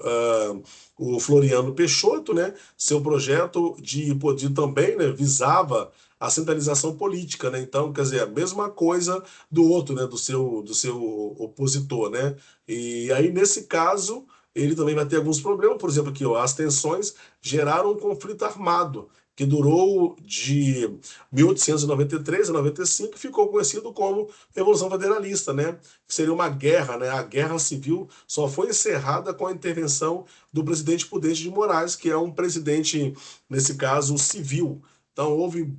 Speaker 1: o Floriano Peixoto, né? Seu projeto de poder também, né, visava a centralização política, né? Então, quer dizer, a mesma coisa do outro, né? Do seu opositor, né? E aí, nesse caso, ele também vai ter alguns problemas, por exemplo, aqui, ó, as tensões geraram um conflito armado que durou de 1893 a 95 e ficou conhecido como Revolução Federalista, né? Que seria uma guerra, né? A guerra civil só foi encerrada com a intervenção do presidente Prudente de Moraes, que é um presidente, nesse caso, civil. Então, houve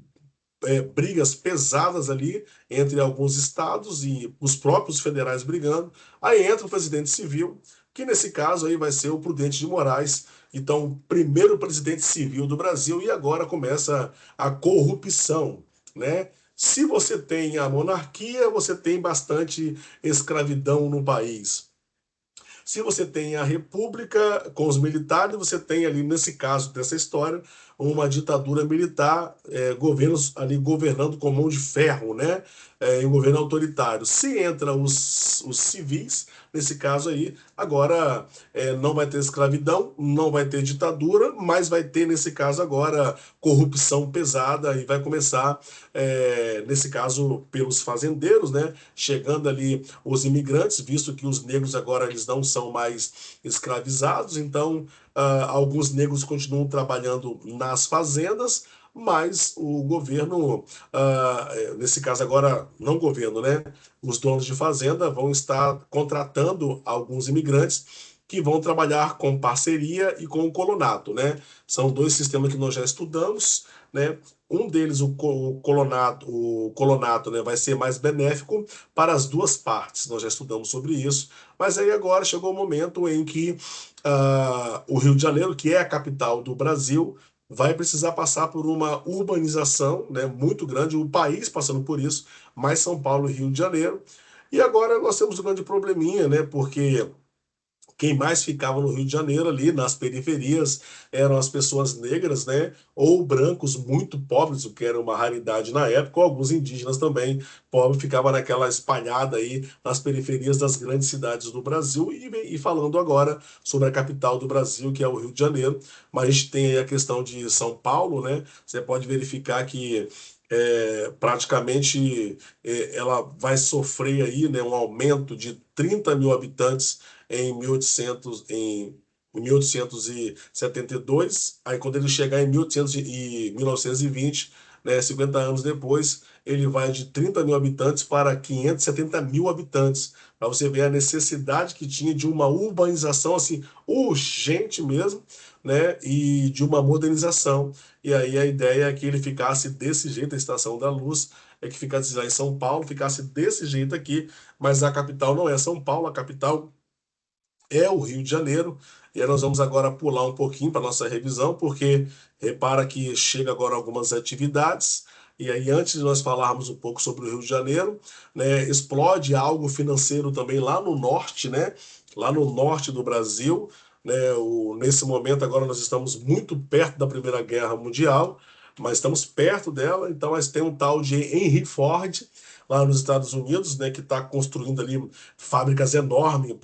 Speaker 1: brigas pesadas ali entre alguns estados e os próprios federais brigando. Aí entra o presidente civil, que nesse caso aí vai ser o Prudente de Moraes. Então, primeiro presidente civil do Brasil, e agora começa a corrupção, né? Se você tem a monarquia, você tem bastante escravidão no país. Se você tem a república com os militares, você tem ali, nesse caso dessa história, uma ditadura militar, governos ali governando com mão de ferro, né? Em um governo autoritário. Se entra os civis, nesse caso aí, agora não vai ter escravidão, não vai ter ditadura, mas vai ter, nesse caso agora, corrupção pesada e vai começar, nesse caso, pelos fazendeiros, né? Chegando ali os imigrantes, visto que os negros agora eles não são mais escravizados, então alguns negros continuam trabalhando nas fazendas, mas o governo, nesse caso agora, não governo, né? Os donos de fazenda vão estar contratando alguns imigrantes que vão trabalhar com parceria e com o colonato, né? São dois sistemas que nós já estudamos, né? Um deles, o colonato, né, vai ser mais benéfico para as duas partes. Nós já estudamos sobre isso. Mas aí agora chegou o momento em que o Rio de Janeiro, que é a capital do Brasil, vai precisar passar por uma urbanização, né, muito grande, o país passando por isso, mais São Paulo e Rio de Janeiro. E agora nós temos um grande probleminha, né, porque quem mais ficava no Rio de Janeiro ali nas periferias eram as pessoas negras, né? Ou brancos muito pobres, o que era uma raridade na época, ou alguns indígenas também pobres ficavam naquela espalhada aí nas periferias das grandes cidades do Brasil e falando agora sobre a capital do Brasil, que é o Rio de Janeiro. Mas a gente tem aí a questão de São Paulo, né? Você pode verificar que praticamente ela vai sofrer aí, né, um aumento de 30 mil habitantes em 1872. Aí quando ele chegar em 1800 e 1920, né, 50 anos depois, ele vai de 30 mil habitantes para 570 mil habitantes, para você ver a necessidade que tinha de uma urbanização assim urgente mesmo, né, e de uma modernização. E aí a ideia é que ele ficasse desse jeito, a Estação da Luz, é que ficasse lá em São Paulo, ficasse desse jeito aqui, mas a capital não é São Paulo, a capital é o Rio de Janeiro. E aí nós vamos agora pular um pouquinho para nossa revisão, porque repara que chega agora algumas atividades. E aí, antes de nós falarmos um pouco sobre o Rio de Janeiro, né, explode algo financeiro também lá no norte, né? Lá no norte do Brasil, né? Nesse momento agora nós estamos muito perto da Primeira Guerra Mundial, mas estamos perto dela. Então, mas tem um tal de Henry Ford lá nos Estados Unidos, né, que está construindo ali fábricas enormes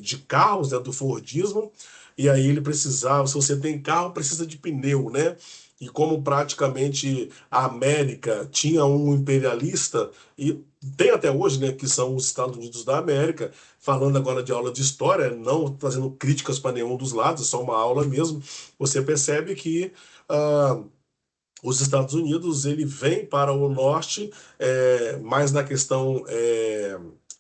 Speaker 1: de carros, né, do Fordismo, e aí ele precisava, se você tem carro, precisa de pneu, né? E como praticamente a América tinha um imperialista, e tem até hoje, né, que são os Estados Unidos da América, falando agora de aula de história, não fazendo críticas para nenhum dos lados, só uma aula mesmo, você percebe que os Estados Unidos ele vem para o norte mais na questão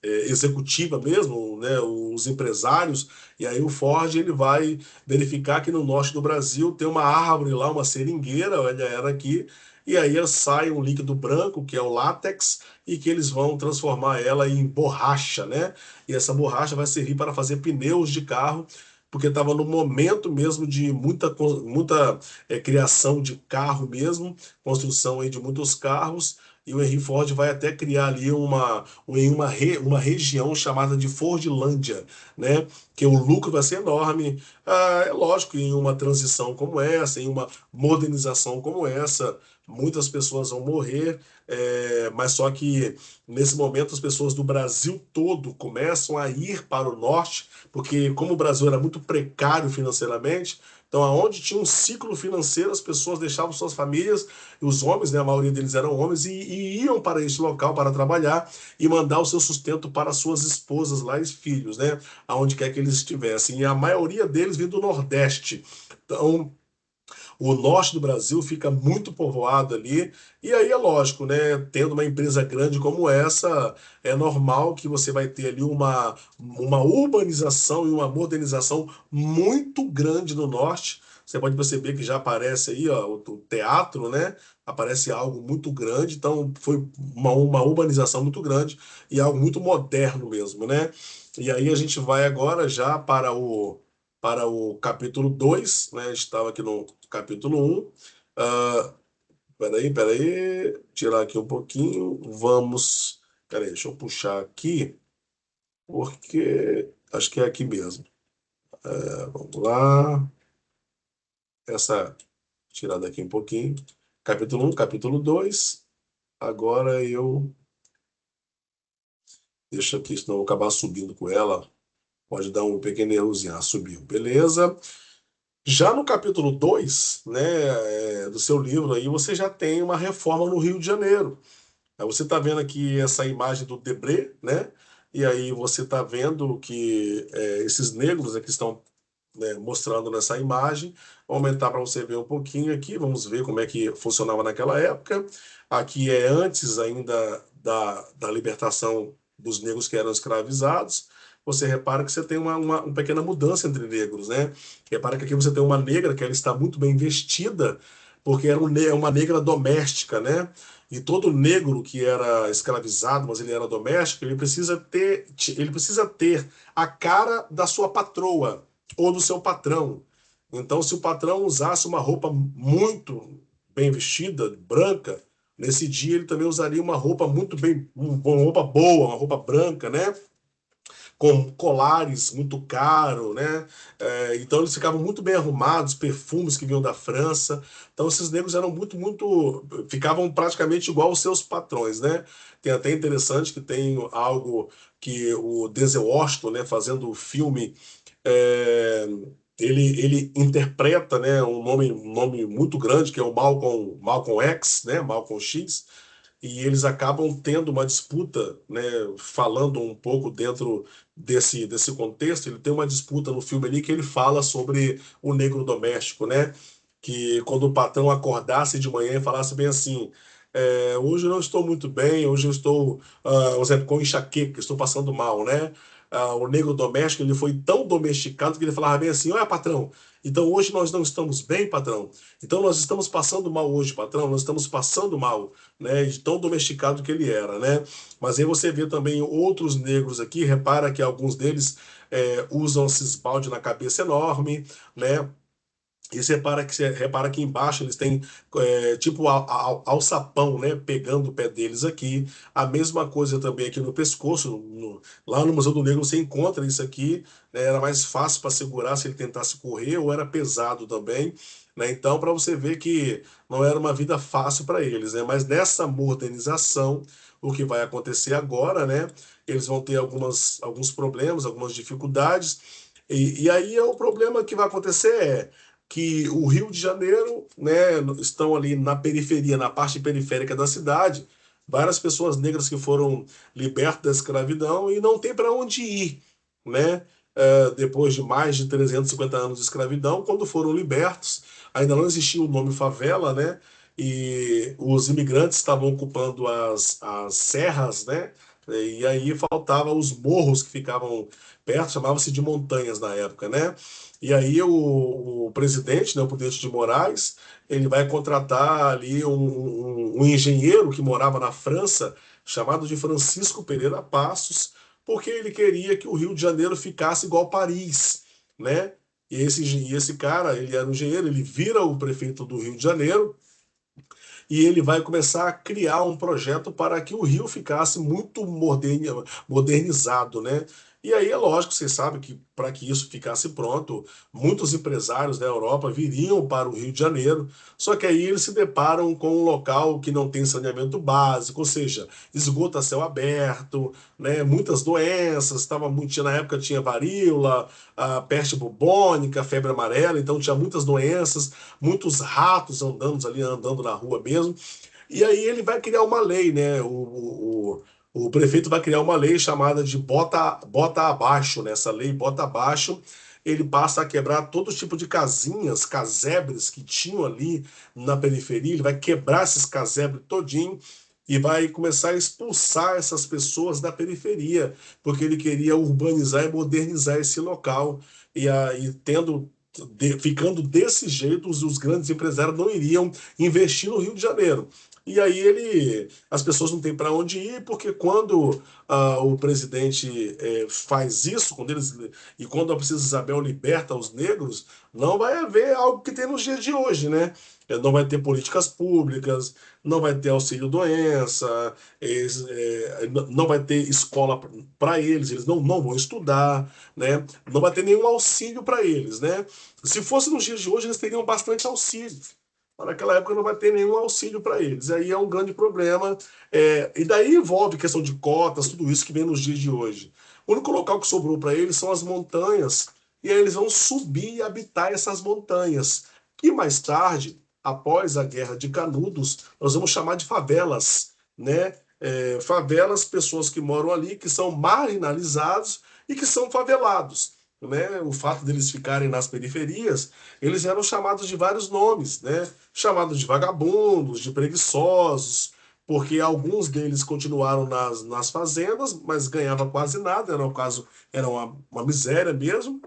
Speaker 1: executiva mesmo, né, os empresários, e aí o Ford ele vai verificar que no norte do Brasil tem uma árvore lá, uma seringueira, olha, era aqui, e aí sai um líquido branco, que é o látex, e que eles vão transformar ela em borracha, né? E essa borracha vai servir para fazer pneus de carro, porque estava no momento mesmo de muita criação de carro mesmo, construção aí de muitos carros, e o Henry Ford vai até criar ali uma região chamada de Fordlândia, né? Que o lucro vai ser enorme. É lógico, em uma transição como essa, em uma modernização como essa, muitas pessoas vão morrer, mas só que nesse momento as pessoas do Brasil todo começam a ir para o norte, porque como o Brasil era muito precário financeiramente, então, aonde tinha um ciclo financeiro, as pessoas deixavam suas famílias, e os homens, né, a maioria deles eram homens, e iam para esse local para trabalhar e mandar o seu sustento para suas esposas lá e filhos, né, aonde quer que eles estivessem. E a maioria deles vem do Nordeste. Então, o norte do Brasil fica muito povoado ali, e aí é lógico, né? Tendo uma empresa grande como essa, é normal que você vai ter ali uma urbanização e uma modernização muito grande no norte. Você pode perceber que já aparece aí, ó, o teatro, né? Aparece algo muito grande, então foi uma urbanização muito grande e algo muito moderno mesmo, né? E aí a gente vai agora já para o capítulo 2, né? Estava aqui no capítulo 1. Peraí, tirar aqui um pouquinho. Vamos. Peraí, deixa eu puxar aqui, porque acho que é aqui mesmo. Vamos lá. Essa. Tirar daqui um pouquinho. Capítulo 1, capítulo 2. Agora eu deixo aqui, senão eu vou acabar subindo com ela. Pode dar um pequeno errozinho. Ah, subiu. Beleza. Já no capítulo 2, né, do seu livro aí, você já tem uma reforma no Rio de Janeiro. Aí você está vendo aqui essa imagem do Debré, né? E aí você está vendo que esses negros aqui estão, né, mostrando nessa imagem. Vou aumentar para você ver um pouquinho aqui. Vamos ver como é que funcionava naquela época. Aqui é antes ainda da libertação dos negros que eram escravizados. Você repara que você tem uma pequena mudança entre negros, né? Repara que aqui você tem uma negra que ela está muito bem vestida, porque era uma negra doméstica, né? E todo negro que era escravizado, mas ele era doméstico, ele precisa ter a cara da sua patroa ou do seu patrão. Então, se o patrão usasse uma roupa muito bem vestida, branca, nesse dia ele também usaria uma roupa muito bem, uma roupa boa, uma roupa branca, né? Com colares muito caros, né? Então eles ficavam muito bem arrumados, perfumes que vinham da França. Então esses negros eram ficavam praticamente igual aos seus patrões, né? Tem até interessante que tem algo que o Denzel Washington, né, fazendo o filme, é, ele interpreta, né, um nome muito grande que é o Malcolm X, né, Malcolm X, e eles acabam tendo uma disputa, né, falando um pouco dentro desse contexto. Ele tem uma disputa no filme ali que ele fala sobre o negro doméstico, né, que quando o patrão acordasse de manhã e falasse bem assim, hoje eu não estou muito bem, hoje eu estou, por exemplo, com enxaqueca, estou passando mal, né? O negro doméstico ele foi tão domesticado que ele falava bem assim, olha patrão, então hoje nós não estamos bem, patrão, então nós estamos passando mal hoje, patrão, nós estamos passando mal, né, de tão domesticado que ele era, né? Mas aí você vê também outros negros aqui, repara que alguns deles usam esses balde na cabeça enorme, né? E repara que embaixo eles têm tipo alçapão, né? Pegando o pé deles aqui. A mesma coisa também aqui no pescoço. Lá no Museu do Negro você encontra isso aqui, né? Era mais fácil para segurar se ele tentasse correr ou era pesado também. Né? Então, para você ver que não era uma vida fácil para eles, né? Mas nessa modernização, o que vai acontecer agora, né? Eles vão ter alguns problemas, algumas dificuldades. E aí o problema que vai acontecer que o Rio de Janeiro, né, estão ali na periferia, na parte periférica da cidade, várias pessoas negras que foram libertas da escravidão e não tem para onde ir, né? Depois de mais de 350 anos de escravidão, quando foram libertos, ainda não existia o nome favela, né? E os imigrantes estavam ocupando as serras, né? E aí faltava os morros que ficavam perto, chamava-se de montanhas na época, né? E aí o presidente, né, o Prudente de Moraes, ele vai contratar ali um engenheiro que morava na França, chamado de Francisco Pereira Passos, porque ele queria que o Rio de Janeiro ficasse igual Paris, né? E esse cara, ele era um engenheiro, ele vira o prefeito do Rio de Janeiro, e ele vai começar a criar um projeto para que o Rio ficasse muito modernizado, né? E aí é lógico, vocês sabem que para que isso ficasse pronto, muitos empresários da Europa viriam para o Rio de Janeiro, só que aí eles se deparam com um local que não tem saneamento básico, ou seja, esgoto a céu aberto, né? Muitas doenças, na época tinha varíola, a peste bubônica, febre amarela, então tinha muitas doenças, muitos ratos andando na rua mesmo. E aí ele vai criar uma lei, né? O prefeito vai criar uma lei chamada de bota abaixo, né? Essa lei bota abaixo. Ele passa a quebrar todo tipo de casinhas, casebres que tinham ali na periferia. Ele vai quebrar esses casebres todinho e vai começar a expulsar essas pessoas da periferia, porque ele queria urbanizar e modernizar esse local. E aí, ficando desse jeito, os grandes empresários não iriam investir no Rio de Janeiro. E aí as pessoas não têm para onde ir, porque quando o presidente faz isso, e quando a Princesa Isabel liberta os negros, não vai haver algo que tem nos dias de hoje, né? Não vai ter políticas públicas, não vai ter auxílio-doença, não vai ter escola para eles não vão estudar, né? Não vai ter nenhum auxílio para eles, né? Se fosse nos dias de hoje, eles teriam bastante auxílio. Naquela época não vai ter nenhum auxílio para eles. Aí é um grande problema. E daí envolve questão de cotas, tudo isso que vem nos dias de hoje. O único local que sobrou para eles são as montanhas, e aí eles vão subir e habitar essas montanhas. E mais tarde, após a Guerra de Canudos, nós vamos chamar de favelas, né? Favelas, pessoas que moram ali, que são marginalizados e que são favelados. Né? O fato deles ficarem nas periferias, eles eram chamados de vários nomes, né? Chamados de vagabundos, de preguiçosos, porque alguns deles continuaram nas fazendas, mas ganhavam quase nada, era, um caso, era uma miséria mesmo,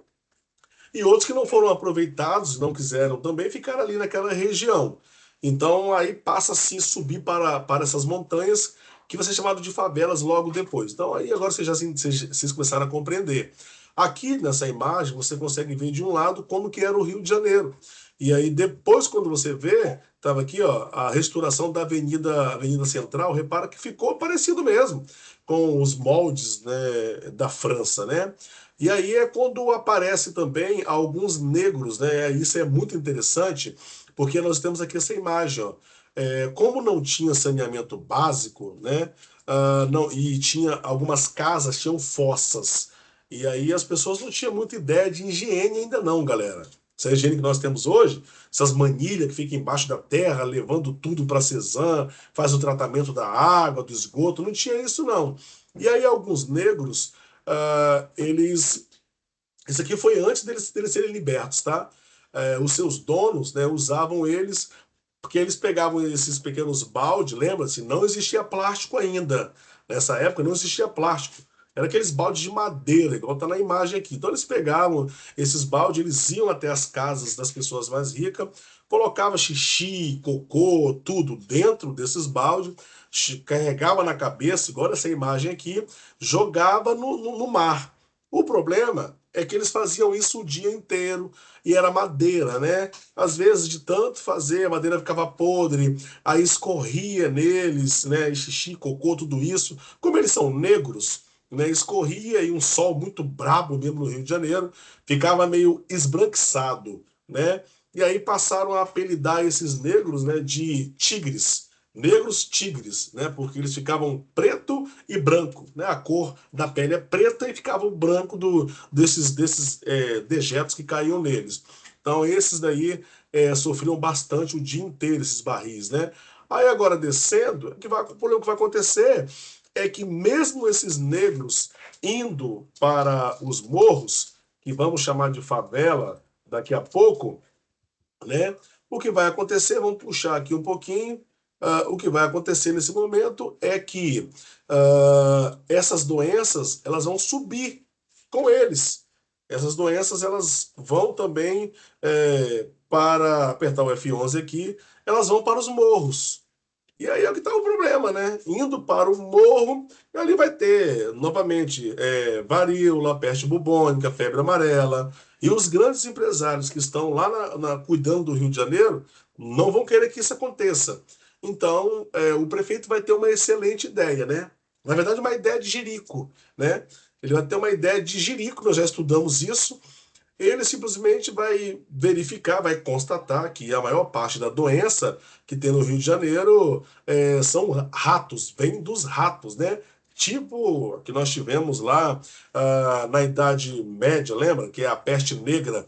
Speaker 1: e outros que não foram aproveitados, não quiseram também, ficaram ali naquela região. Então aí passa a se subir para essas montanhas, que vai ser chamado de favelas logo depois. Então aí agora vocês começaram a compreender. Aqui nessa imagem você consegue ver de um lado como que era o Rio de Janeiro. E aí depois, quando você vê, estava aqui ó, a restauração da Avenida Central, repara que ficou parecido mesmo, com os moldes, né, da França, né? E aí é quando aparece também alguns negros, né? Isso é muito interessante, porque nós temos aqui essa imagem, ó. Como não tinha saneamento básico, né? Não, e tinha algumas casas, tinham fossas. E aí as pessoas não tinham muita ideia de higiene ainda não, galera. Essa higiene que nós temos hoje, essas manilhas que ficam embaixo da terra, levando tudo para a Cezam, faz o tratamento da água, do esgoto, não tinha isso não. E aí alguns negros eles. Isso aqui foi antes deles serem libertos, tá? Os seus donos, né, usavam eles, porque eles pegavam esses pequenos baldes, lembra-se? Não existia plástico ainda. Nessa época não existia plástico. Era aqueles baldes de madeira, igual tá na imagem aqui. Então eles pegavam esses baldes, eles iam até as casas das pessoas mais ricas, colocavam xixi, cocô, tudo dentro desses baldes, carregava na cabeça, igual essa imagem aqui, jogava no mar. O problema é que eles faziam isso o dia inteiro e era madeira, né? Às vezes, de tanto fazer, a madeira ficava podre, aí escorria neles, né? Xixi, cocô, tudo isso. Como eles são negros, né? Escorria e um sol muito brabo mesmo no Rio de Janeiro, ficava meio esbranquiçado, né? E aí passaram a apelidar esses negros, né, de tigres. Negros tigres, né? Porque eles ficavam preto e branco, né? A cor da pele é preta e ficava o branco desses dejetos que caíam neles. Então esses daí sofriam bastante o dia inteiro, esses barris, né? Aí agora descendo, o problema que vai acontecer é que mesmo esses negros indo para os morros, que vamos chamar de favela daqui a pouco, né? O que vai acontecer, vamos puxar aqui um pouquinho, o que vai acontecer nesse momento é que essas doenças elas vão subir com eles. Essas doenças elas vão também para apertar o F11 aqui, elas vão para os morros. E aí é que está o problema, né? Indo para o morro, ali vai ter, novamente, varíola, peste bubônica, febre amarela. E os grandes empresários que estão lá cuidando do Rio de Janeiro não vão querer que isso aconteça. Então, o prefeito vai ter uma excelente ideia, né? Na verdade, uma ideia de jirico, né? Ele vai ter uma ideia de jirico, nós já estudamos isso, ele simplesmente vai verificar, vai constatar que a maior parte da doença que tem no Rio de Janeiro são ratos, vem dos ratos, né? Tipo que nós tivemos lá na Idade Média, lembra? Que é a peste negra.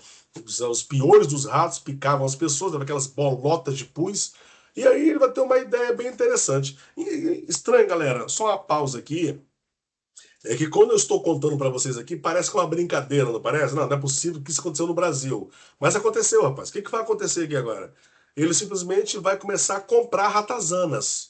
Speaker 1: Os piolhos dos ratos picavam as pessoas, davam aquelas bolotas de pus. E aí ele vai ter uma ideia bem interessante. Estranho, galera. Só uma pausa aqui. É que quando eu estou contando para vocês aqui, parece que é uma brincadeira, não parece? Não, não é possível que isso aconteceu no Brasil. Mas aconteceu, rapaz. O que vai acontecer aqui agora? Ele simplesmente vai começar a comprar ratazanas.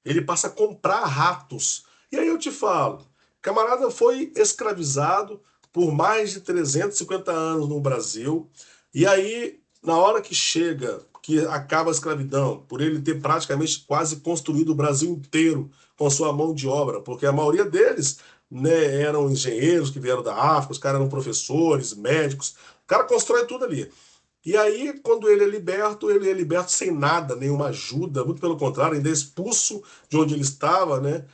Speaker 1: Ele passa a comprar ratos. E aí eu te falo, camarada foi escravizado por mais de 350 anos no Brasil. E aí, na hora que chega, que acaba a escravidão, por ele ter praticamente quase construído o Brasil inteiro com sua mão de obra, porque a maioria deles, né, eram engenheiros que vieram da África, os caras eram professores, médicos. O cara constrói tudo ali. E aí, quando ele é liberto sem nada, nenhuma ajuda, muito pelo contrário, ainda é expulso de onde ele estava, né?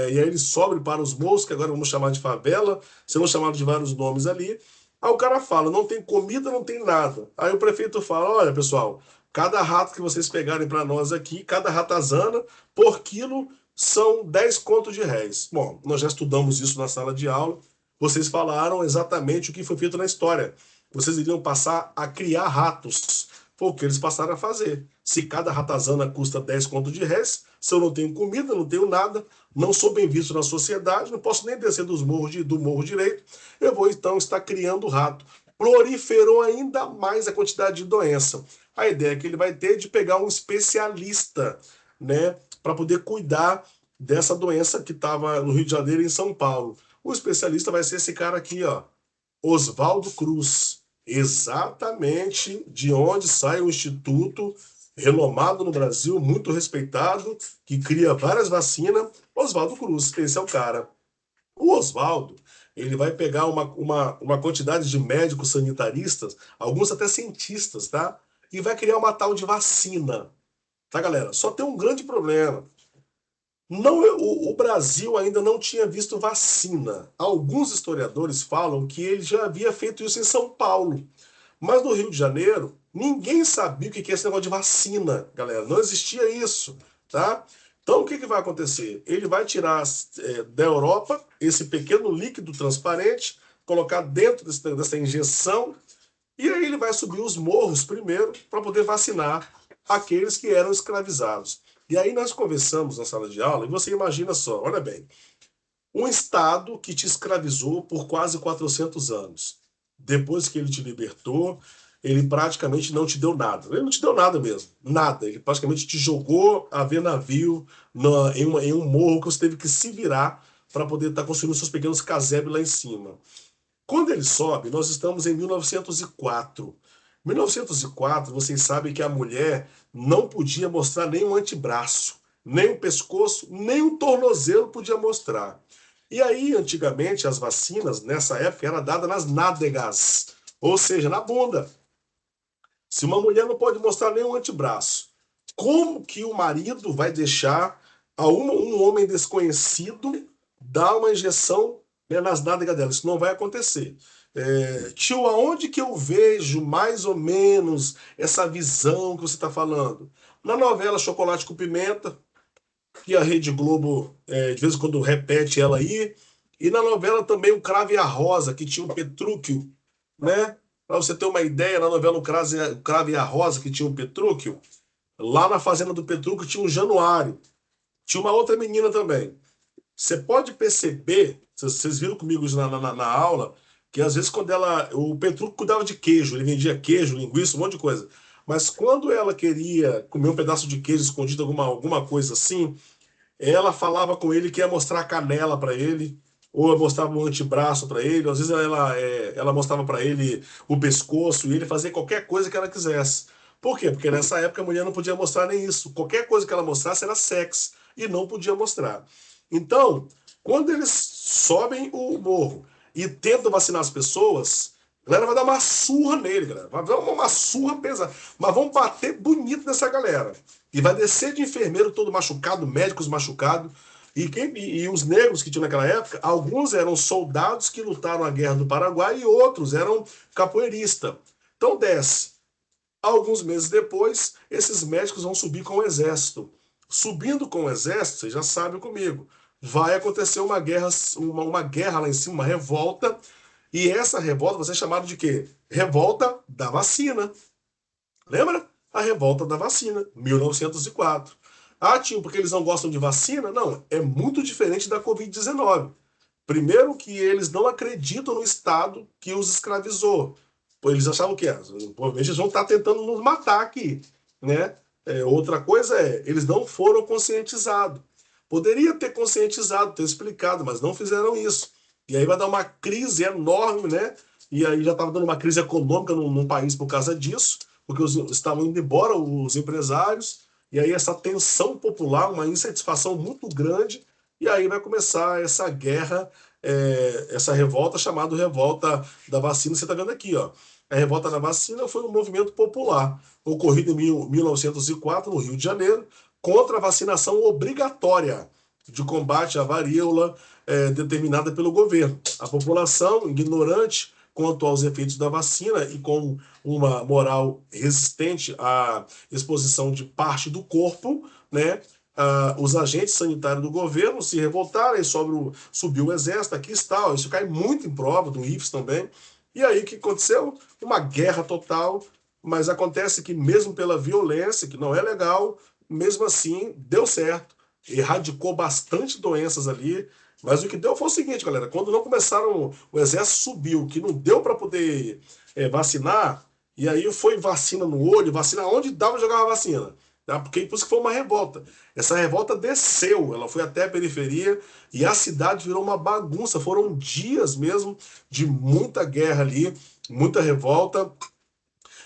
Speaker 1: E aí ele sobe para os morros, que agora vamos chamar de favela, serão chamados de vários nomes ali. Aí o cara fala, não tem comida, não tem nada. Aí o prefeito fala, olha, pessoal, cada rato que vocês pegarem para nós aqui, cada ratazana, por quilo, são 10 contos de réis. Bom, nós já estudamos isso na sala de aula. Vocês falaram exatamente o que foi feito na história. Vocês iriam passar a criar ratos. Foi o que eles passaram a fazer. Se cada ratazana custa 10 contos de réis, se eu não tenho comida, não tenho nada, não sou bem visto na sociedade, não posso nem descer do morro direito, eu vou então estar criando rato. Proliferou ainda mais a quantidade de doença. A ideia que ele vai ter é de pegar um especialista, né, para poder cuidar dessa doença que estava no Rio de Janeiro e em São Paulo. O especialista vai ser esse cara aqui, ó, Oswaldo Cruz, exatamente de onde sai o instituto renomado no Brasil, muito respeitado, que cria várias vacinas, Oswaldo Cruz, esse é o cara. O Oswaldo, ele vai pegar uma quantidade de médicos sanitaristas, alguns até cientistas, tá? E vai criar uma tal de vacina, tá, galera? Só tem um grande problema. Não, o Brasil ainda não tinha visto vacina. Alguns historiadores falam que ele já havia feito isso em São Paulo. Mas no Rio de Janeiro, ninguém sabia o que é esse negócio de vacina, galera. Não existia isso, tá? Então, o que vai acontecer? Ele vai tirar da Europa esse pequeno líquido transparente, colocar dentro dessa injeção, e aí ele vai subir os morros primeiro para poder vacinar aqueles que eram escravizados. E aí nós conversamos na sala de aula, e você imagina só, olha bem, um Estado que te escravizou por quase 400 anos. Depois que ele te libertou, ele praticamente não te deu nada. Ele não te deu nada mesmo, nada. Ele praticamente te jogou a ver navio em um morro que você teve que se virar para poder estar construindo seus pequenos casebres lá em cima. Quando ele sobe, nós estamos em 1904. 1904, vocês sabem que a mulher não podia mostrar nem um antebraço, nem um pescoço, nem um tornozelo podia mostrar. E aí, antigamente, as vacinas, nessa época, eram dadas nas nádegas, ou seja, na bunda. Se uma mulher não pode mostrar nem um antebraço, como que o marido vai deixar um homem desconhecido dar uma injeção, né, nas nádegas dela? Isso não vai acontecer. Tio, aonde que eu vejo mais ou menos essa visão que você está falando? Na novela Chocolate com Pimenta, que a Rede Globo de vez em quando repete ela aí, e na novela também o Cravo e a Rosa, que tinha o Petrúquio, né? Para você ter uma ideia, na novela o Cravo e a Rosa, que tinha o Petrúquio, lá na fazenda do Petrúquio tinha um Januário, tinha uma outra menina também. Você pode perceber, vocês viram comigo isso na aula, que às vezes quando o Petrúquio cuidava de queijo, ele vendia queijo, linguiça, um monte de coisa. Mas quando ela queria comer um pedaço de queijo escondido, alguma coisa assim, ela falava com ele que ia mostrar a canela para ele, ou mostrava o antebraço para ele, ou às vezes ela mostrava para ele o pescoço, e ele fazia qualquer coisa que ela quisesse. Por quê? Porque nessa época a mulher não podia mostrar nem isso. Qualquer coisa que ela mostrasse era sexo, e não podia mostrar. Então, quando eles sobem o morro e tentam vacinar as pessoas, a galera vai dar uma surra nele, galera. Vai dar uma surra pesada. Mas vão bater bonito nessa galera. E vai descer de enfermeiro todo machucado, médicos machucados. E os negros que tinham naquela época, alguns eram soldados que lutaram a guerra do Paraguai e outros eram capoeiristas. Então desce. Alguns meses depois, esses médicos vão subir com o exército. Subindo com o exército, você já sabe comigo, vai acontecer uma guerra lá em cima, uma revolta. E essa revolta vai ser chamada de quê? Revolta da vacina. Lembra? A revolta da vacina, 1904. Ah, tio, porque eles não gostam de vacina? Não, é muito diferente da Covid-19. Primeiro que eles não acreditam no Estado que os escravizou. Pois eles achavam que provavelmente eles vão estar tentando nos matar aqui, né? Outra coisa eles não foram conscientizados. Poderia ter conscientizado, ter explicado, mas não fizeram isso. E aí vai dar uma crise enorme, né? E aí já estava dando uma crise econômica num país por causa disso, porque estavam indo embora os empresários, e aí essa tensão popular, uma insatisfação muito grande, e aí vai começar essa guerra, essa revolta chamada Revolta da Vacina. Você está vendo aqui, ó. A Revolta da Vacina foi um movimento popular, ocorrido em 1904, no Rio de Janeiro, contra a vacinação obrigatória de combate à varíola determinada pelo governo. A população, ignorante, quanto aos efeitos da vacina e com uma moral resistente à exposição de parte do corpo, né? Os agentes sanitários do governo se revoltaram, subiu o exército, aqui está, isso cai muito em prova, do IFES também. E aí o que aconteceu? Uma guerra total, mas acontece que mesmo pela violência, que não é legal, mesmo assim deu certo, erradicou bastante doenças ali, mas o que deu foi o seguinte, galera, quando não começaram, o exército subiu, que não deu para poder vacinar, e aí foi vacina no olho, vacina onde dava jogar a vacina. Tá? Porque por isso que foi uma revolta. Essa revolta desceu, ela foi até a periferia e a cidade virou uma bagunça. Foram dias mesmo de muita guerra ali, muita revolta.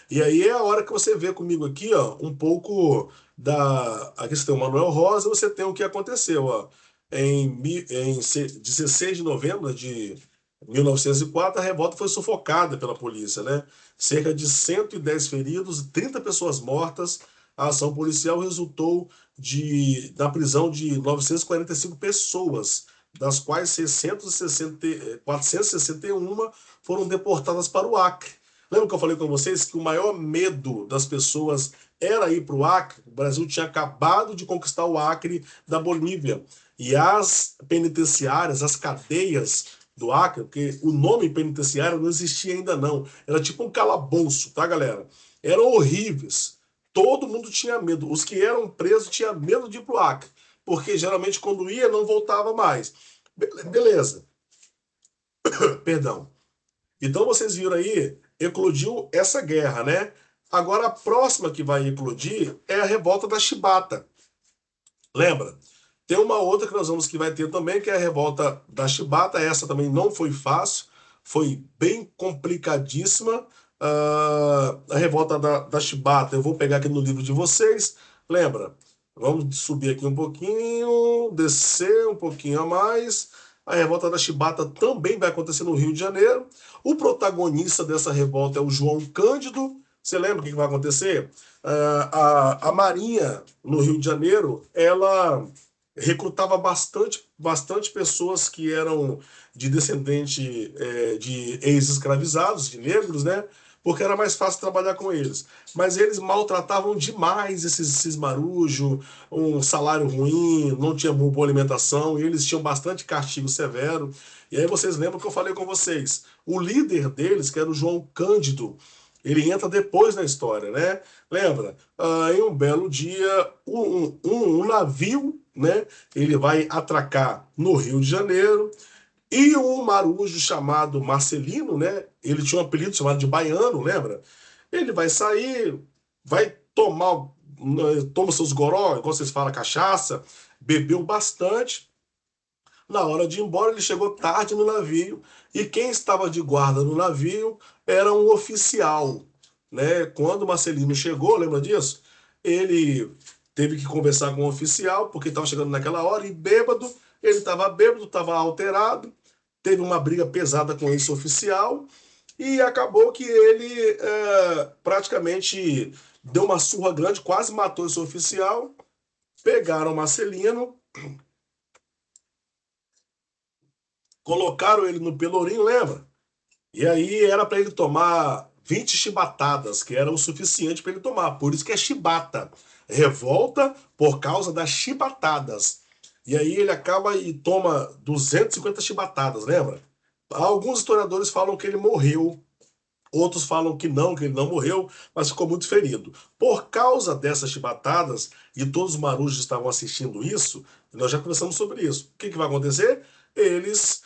Speaker 1: E aí é a hora que você vê comigo aqui, ó, um pouco da. Aqui você tem o Manuel Rosa, você tem o que aconteceu, ó. Em 16 de novembro de 1904, a revolta foi sufocada pela polícia, né? Cerca de 110 feridos, 30 pessoas mortas. A ação policial resultou na prisão de 945 pessoas, das quais 461 foram deportadas para o Acre. Lembra que eu falei com vocês que o maior medo das pessoas era ir para o Acre? O Brasil tinha acabado de conquistar o Acre da Bolívia. E as penitenciárias, as cadeias do Acre, porque o nome penitenciário não existia ainda não. Era tipo um calabouço, tá, galera? Eram horríveis. Todo mundo tinha medo. Os que eram presos tinham medo de ir para o Acre. Porque geralmente quando ia não voltava mais. Beleza. Perdão. Então vocês viram aí, eclodiu essa guerra, né? Agora a próxima que vai eclodir é a revolta da Chibata. Lembra? Tem uma outra que nós vamos que vai ter também, que é a revolta da Chibata. Essa também não foi fácil, foi bem complicadíssima. A revolta da Chibata, eu vou pegar aqui no livro de vocês. Lembra? Vamos subir aqui um pouquinho, descer um pouquinho a mais. A revolta da Chibata também vai acontecer no Rio de Janeiro. O protagonista dessa revolta é o João Cândido. Você lembra o que vai acontecer? A Marinha, no Rio de Janeiro, ela recrutava bastante pessoas que eram de descendente de ex-escravizados, de negros, né? Porque era mais fácil trabalhar com eles. Mas eles maltratavam demais esses marujos, um salário ruim, não tinha boa alimentação, e eles tinham bastante castigo severo. E aí vocês lembram que eu falei com vocês, o líder deles, que era o João Cândido, ele entra depois na história, né? Lembra? Em um belo dia, um navio, né? Ele vai atracar no Rio de Janeiro e um marujo chamado Marcelino, né? Ele tinha um apelido chamado de Baiano, lembra? Ele vai sair, vai toma seus goró, igual vocês falam, cachaça, bebeu bastante. Na hora de ir embora, ele chegou tarde no navio e quem estava de guarda no navio era um oficial, né? Quando o Marcelino chegou, lembra disso? Ele teve que conversar com o oficial porque estava chegando naquela hora e bêbado, ele estava bêbado, estava alterado, teve uma briga pesada com esse oficial e acabou que ele praticamente deu uma surra grande, quase matou esse oficial. Pegaram o Marcelino, colocaram ele no pelourinho, lembra? E aí era para ele tomar 20 chibatadas, que era o suficiente para ele tomar. Por isso que é chibata. Revolta por causa das chibatadas. E aí ele acaba e toma 250 chibatadas, lembra? Alguns historiadores falam que ele morreu, outros falam que ele não morreu, mas ficou muito ferido. Por causa dessas chibatadas, e todos os marujos estavam assistindo isso, nós já conversamos sobre isso. O que vai acontecer? Eles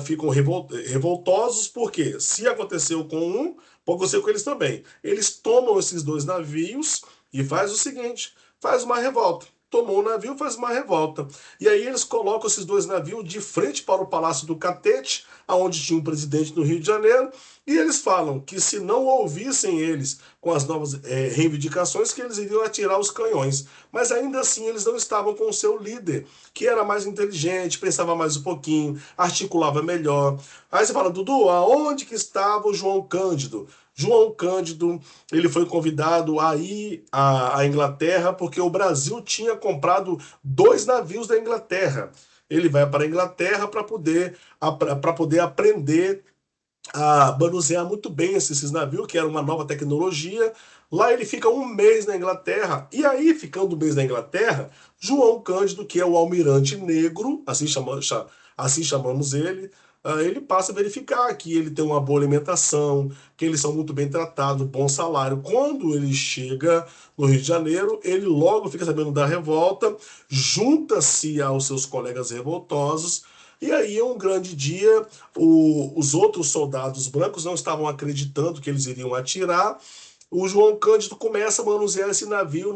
Speaker 1: ficam revoltosos, porque se aconteceu com um, pode acontecer com eles também. Eles tomam esses dois navios e faz o seguinte, faz uma revolta. Tomou o navio, faz uma revolta. E aí eles colocam esses dois navios de frente para o Palácio do Catete, aonde tinha um presidente no Rio de Janeiro, e eles falam que se não ouvissem eles com as novas reivindicações, que eles iriam atirar os canhões. Mas ainda assim eles não estavam com o seu líder, que era mais inteligente, pensava mais um pouquinho, articulava melhor. Aí você fala, Dudu, aonde que estava o João Cândido? João Cândido, ele foi convidado a ir à Inglaterra porque o Brasil tinha comprado dois navios da Inglaterra. Ele vai para a Inglaterra para poder aprender a manusear muito bem esses navios, que era uma nova tecnologia. Lá ele fica um mês na Inglaterra, e aí, ficando um mês na Inglaterra, João Cândido, que é o almirante negro, assim chamamos ele, ele passa a verificar que ele tem uma boa alimentação, que eles são muito bem tratados, bom salário. Quando ele chega no Rio de Janeiro, ele logo fica sabendo da revolta, junta-se aos seus colegas revoltosos, e aí, um grande dia, os outros soldados brancos não estavam acreditando que eles iriam atirar. O João Cândido começa a manusear esse navio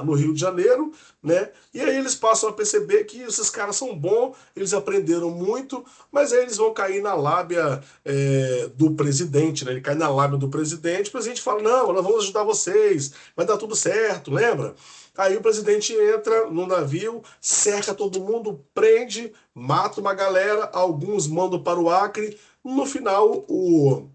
Speaker 1: no Rio de Janeiro, né? E aí eles passam a perceber que esses caras são bons, eles aprenderam muito, mas aí eles vão cair na lábia do presidente, né? Ele cai na lábia do presidente, o presidente fala, não, nós vamos ajudar vocês, vai dar tudo certo, lembra? Aí o presidente entra no navio, cerca todo mundo, prende, mata uma galera, alguns mandam para o Acre. No final, o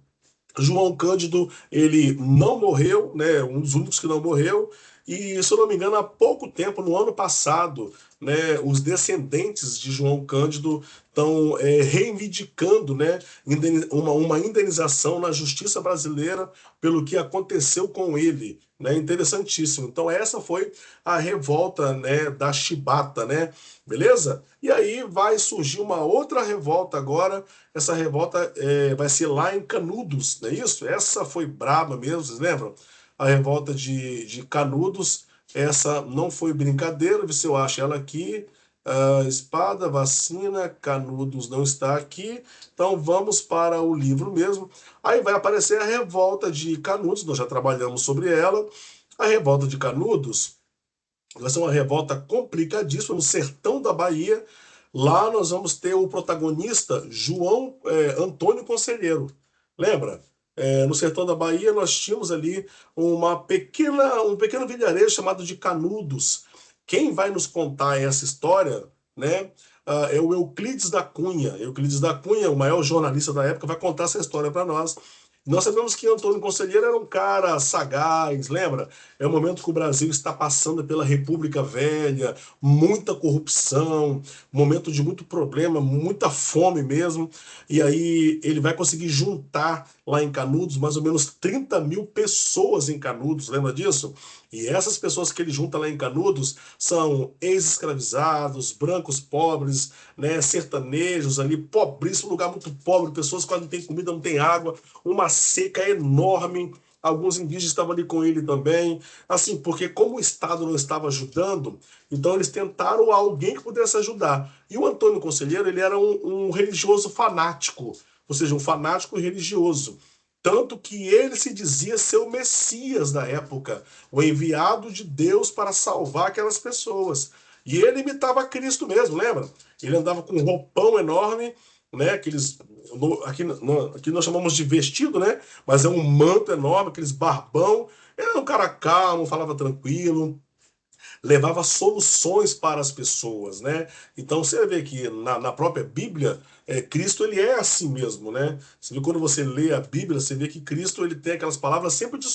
Speaker 1: João Cândido, ele não morreu, né, um dos únicos que não morreu, e, se eu não me engano, há pouco tempo, no ano passado, né, os descendentes de João Cândido estão reivindicando, né, uma indenização na justiça brasileira pelo que aconteceu com ele. Né, interessantíssimo. Então, essa foi a revolta, né, da Chibata, né? Beleza? E aí vai surgir uma outra revolta agora. Essa revolta vai ser lá em Canudos, não é isso? Essa foi braba mesmo, vocês lembram? A revolta de Canudos. Essa não foi brincadeira, vê se eu acho ela aqui. Espada, vacina, Canudos não está aqui. Então vamos para o livro mesmo. Aí vai aparecer a revolta de Canudos, nós já trabalhamos sobre ela. A revolta de Canudos vai ser uma revolta complicadíssima no sertão da Bahia. Lá nós vamos ter o protagonista João Antônio Conselheiro. Lembra? No sertão da Bahia nós tínhamos ali um pequeno vilarejo chamado de Canudos. Quem vai nos contar essa história, né? É o Euclides da Cunha. Euclides da Cunha, o maior jornalista da época, vai contar essa história para nós. Nós sabemos que Antônio Conselheiro era um cara sagaz, lembra? É o momento que o Brasil está passando pela República Velha, muita corrupção, momento de muito problema, muita fome mesmo. E aí ele vai conseguir juntar lá em Canudos mais ou menos 30 mil pessoas em Canudos, lembra disso? E essas pessoas que ele junta lá em Canudos são ex-escravizados, brancos pobres, né, sertanejos ali, pobríssimo, lugar muito pobre, pessoas que quase não têm comida, não têm água, uma seca enorme. Alguns indígenas estavam ali com ele também. Assim, porque como o Estado não estava ajudando, então eles tentaram alguém que pudesse ajudar. E o Antônio Conselheiro, ele era um religioso fanático, ou seja, um fanático religioso. Tanto que ele se dizia ser o Messias da época, o enviado de Deus para salvar aquelas pessoas. E ele imitava Cristo mesmo, lembra? Ele andava com um roupão enorme, né? Aqui nós chamamos de vestido, né? Mas é um manto enorme, aqueles barbão. Ele era um cara calmo, falava tranquilo, levava soluções para as pessoas, né? Então você vê que na própria Bíblia, Cristo ele é assim mesmo, né? Você vê, quando você lê a Bíblia, você vê que Cristo ele tem aquelas palavras sempre de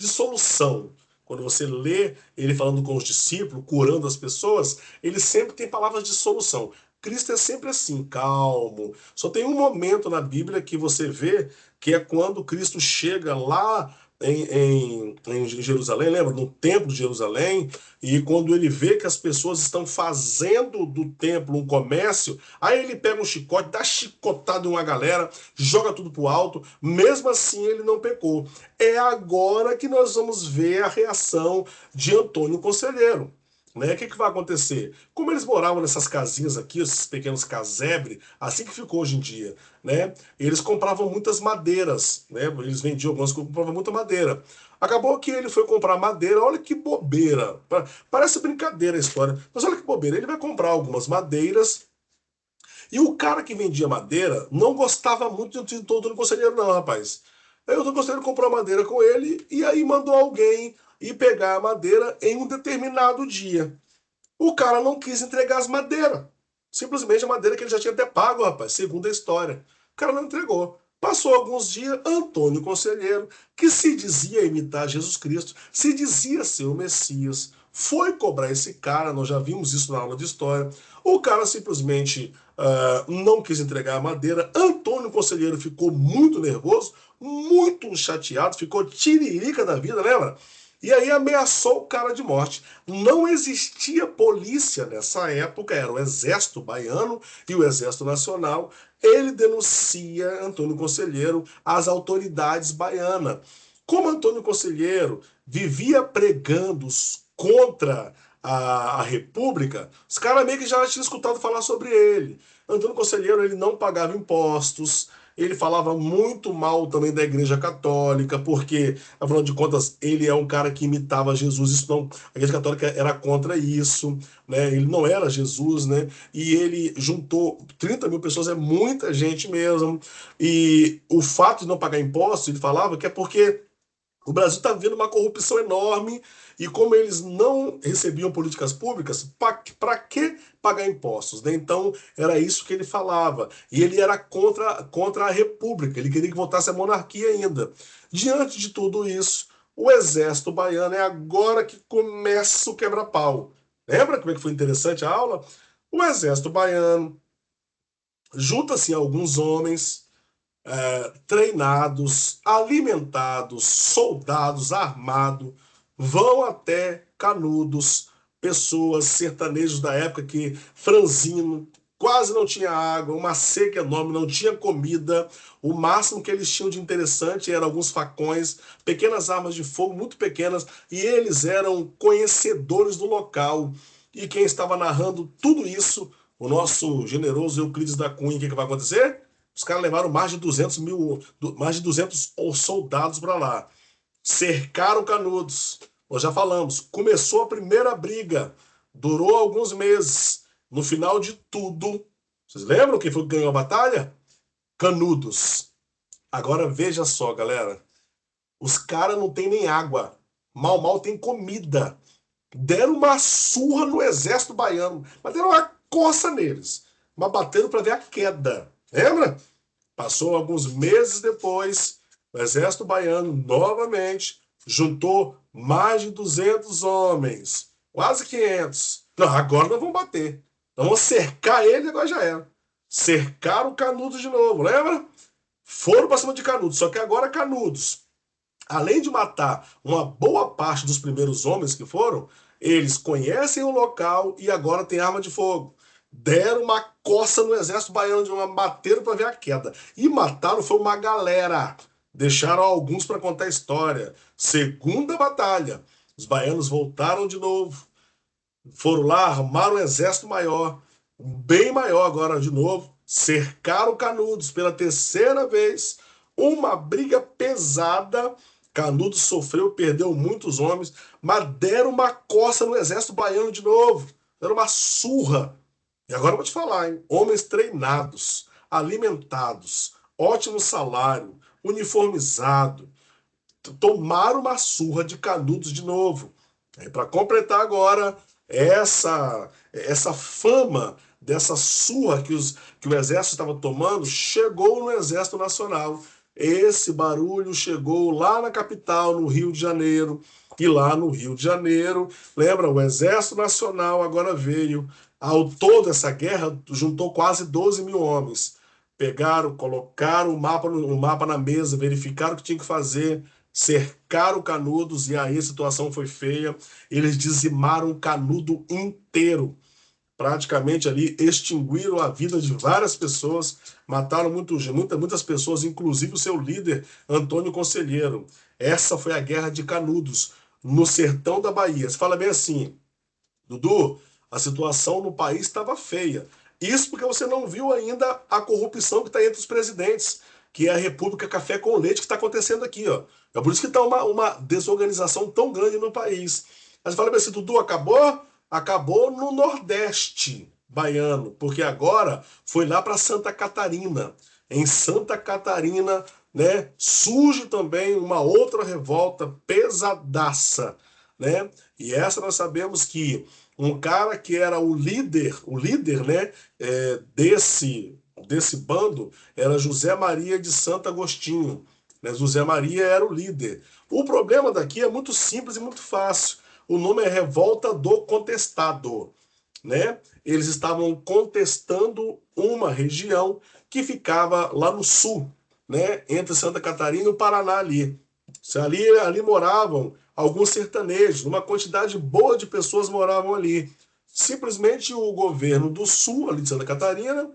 Speaker 1: solução. Quando você lê ele falando com os discípulos, curando as pessoas, ele sempre tem palavras de solução. Cristo é sempre assim, calmo. Só tem um momento na Bíblia que você vê que é quando Cristo chega lá em Jerusalém, lembra? No templo de Jerusalém, e quando ele vê que as pessoas estão fazendo do templo um comércio, aí ele pega um chicote, dá chicotada em uma galera, joga tudo pro alto, mesmo assim ele não pecou. É agora que nós vamos ver a reação de Antônio Conselheiro. Né? O que, que vai acontecer? Como eles moravam nessas casinhas aqui, esses pequenos casebre, assim que ficou hoje em dia, né? Eles compravam muitas madeiras, né? Eles vendiam algumas coisas, compravam muita madeira. Acabou que ele foi comprar madeira, olha que bobeira. Parece brincadeira a história, mas olha que bobeira. Ele vai comprar algumas madeiras e o cara que vendia madeira não gostava muito do Antônio Conselheiro, não, rapaz. Aí o Antônio Conselheiro comprou a madeira com ele e aí mandou alguém ir pegar a madeira em um determinado dia. O cara não quis entregar as madeiras. Simplesmente a madeira que ele já tinha até pago, rapaz, segundo a história. O cara não entregou. Passou alguns dias, Antônio Conselheiro, que se dizia imitar Jesus Cristo, se dizia ser o Messias, foi cobrar esse cara, nós já vimos isso na aula de história, o cara simplesmente não quis entregar a madeira, Antônio Conselheiro ficou muito nervoso, muito chateado, ficou tiririca da vida, lembra? E aí ameaçou o cara de morte. Não existia polícia nessa época, era o Exército Baiano e o Exército Nacional. Ele denuncia Antônio Conselheiro às autoridades baianas. Como Antônio Conselheiro vivia pregando contra a República, os caras meio que já tinham escutado falar sobre ele. Antônio Conselheiro, ele não pagava impostos, ele falava muito mal também da Igreja Católica, porque, afinal de contas, ele é um cara que imitava Jesus, isso não, a Igreja Católica era contra isso, né? Ele não era Jesus, né? E ele juntou 30 mil pessoas, é muita gente mesmo. E o fato de não pagar impostos, ele falava que é porque o Brasil está vivendo uma corrupção enorme e como eles não recebiam políticas públicas, para que pagar impostos? Né? Então, era isso que ele falava. E ele era contra a República, ele queria que voltasse a monarquia ainda. Diante de tudo isso, o Exército Baiano é agora que começa o quebra-pau. Lembra como é que foi interessante a aula? O Exército Baiano junta-se alguns homens treinados, alimentados, soldados armados, vão até Canudos, pessoas sertanejos da época que franzino, quase não tinha água, uma seca enorme, não tinha comida. O máximo que eles tinham de interessante eram alguns facões, pequenas armas de fogo muito pequenas, e eles eram conhecedores do local. E quem estava narrando tudo isso, o nosso generoso Euclides da Cunha, o que vai acontecer? Os caras levaram mais de 200 mil, mais de 200 soldados para lá. Cercaram Canudos. Nós já falamos. Começou a primeira briga. Durou alguns meses. No final de tudo, vocês lembram quem foi que ganhou a batalha? Canudos. Agora veja só, galera. Os caras não têm nem água. Mal, mal tem comida. Deram uma surra no exército baiano. Mas deram uma coça neles. Mas bateram para ver a queda. Lembra? Passou alguns meses depois, o exército baiano novamente juntou mais de 200 homens, quase 500. Não, agora nós vamos bater. Nós vamos cercar ele e agora já era. Cercaram Canudos de novo, lembra? Foram para cima de Canudos, só que agora Canudos, além de matar uma boa parte dos primeiros homens que foram, eles conhecem o local e agora tem arma de fogo. Deram uma coça no exército baiano, de uma bateram para ver a queda. E mataram foi uma galera. Deixaram alguns para contar a história. Segunda batalha. Os baianos voltaram de novo. Foram lá, armaram um exército maior, bem maior agora de novo. Cercaram Canudos pela terceira vez. Uma briga pesada. Canudos sofreu, perdeu muitos homens, mas deram uma coça no exército baiano de novo. Deram uma surra. E agora eu vou te falar, hein? Homens treinados, alimentados, ótimo salário, uniformizado, tomaram uma surra de Canudos de novo. Para completar agora essa fama dessa surra que o exército estava tomando, chegou no Exército Nacional. Esse barulho chegou lá na capital, no Rio de Janeiro. E lá no Rio de Janeiro, lembra, o Exército Nacional agora veio. Ao todo, essa guerra juntou quase 12 mil homens. Pegaram, colocaram o mapa na mesa, verificaram o que tinha que fazer, cercaram Canudos e aí a situação foi feia. Eles dizimaram o Canudo inteiro. Praticamente ali extinguiram a vida de várias pessoas, mataram muitas pessoas, inclusive o seu líder, Antônio Conselheiro. Essa foi a Guerra de Canudos, no sertão da Bahia. Você fala bem assim, Dudu, a situação no país estava feia. Isso porque você não viu ainda a corrupção que está entre os presidentes, que é a República Café com Leite que está acontecendo aqui, ó. É por isso que está uma desorganização tão grande no país. Mas fala bem assim, Dudu, acabou? Acabou no Nordeste baiano, porque agora foi lá para Santa Catarina. Em Santa Catarina, né, surge também uma outra revolta pesadaça, né? E essa nós sabemos que um cara que era o líder, né, desse bando era José Maria de Santo Agostinho. Né? José Maria era o líder. O problema daqui é muito simples e muito fácil. O nome é Revolta do Contestado, né? Eles estavam contestando uma região que ficava lá no sul, né? Entre Santa Catarina e o Paraná ali. Ali moravam alguns sertanejos, uma quantidade boa de pessoas moravam ali. Simplesmente o governo do sul, ali de Santa Catarina,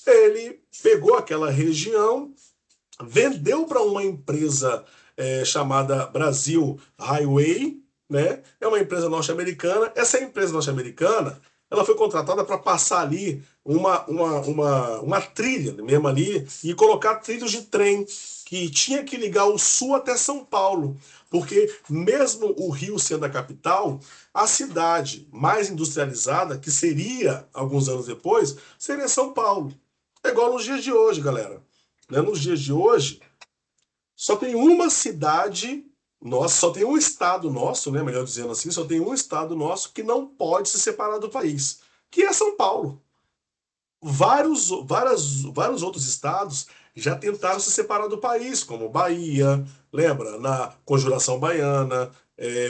Speaker 1: ele pegou aquela região, vendeu para uma empresa chamada Brasil Highway, né? É uma empresa norte-americana. Essa empresa norte-americana, ela foi contratada para passar ali uma trilha mesmo ali e colocar trilhos de trem que tinha que ligar o sul até São Paulo, porque mesmo o Rio sendo a capital, a cidade mais industrializada, que seria alguns anos depois, seria São Paulo. É igual nos dias de hoje, galera. Né? Nos dias de hoje, só tem uma cidade nossa, só tem um estado nosso, né? Melhor dizendo assim, só tem um estado nosso que não pode se separar do país, que é São Paulo. Vários outros estados já tentaram se separar do país, como Bahia, lembra? Na Conjuração Baiana,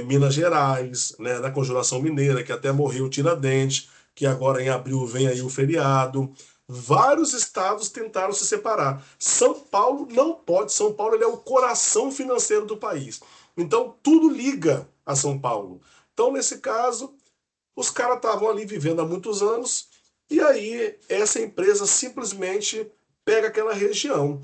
Speaker 1: Minas Gerais, né? Na Conjuração Mineira, que até morreu Tiradentes, que agora em abril vem aí o feriado. Vários estados tentaram se separar. São Paulo não pode. São Paulo ele é o coração financeiro do país. Então tudo liga a São Paulo. Então, nesse caso, os caras estavam ali vivendo há muitos anos, e aí essa empresa simplesmente pega aquela região.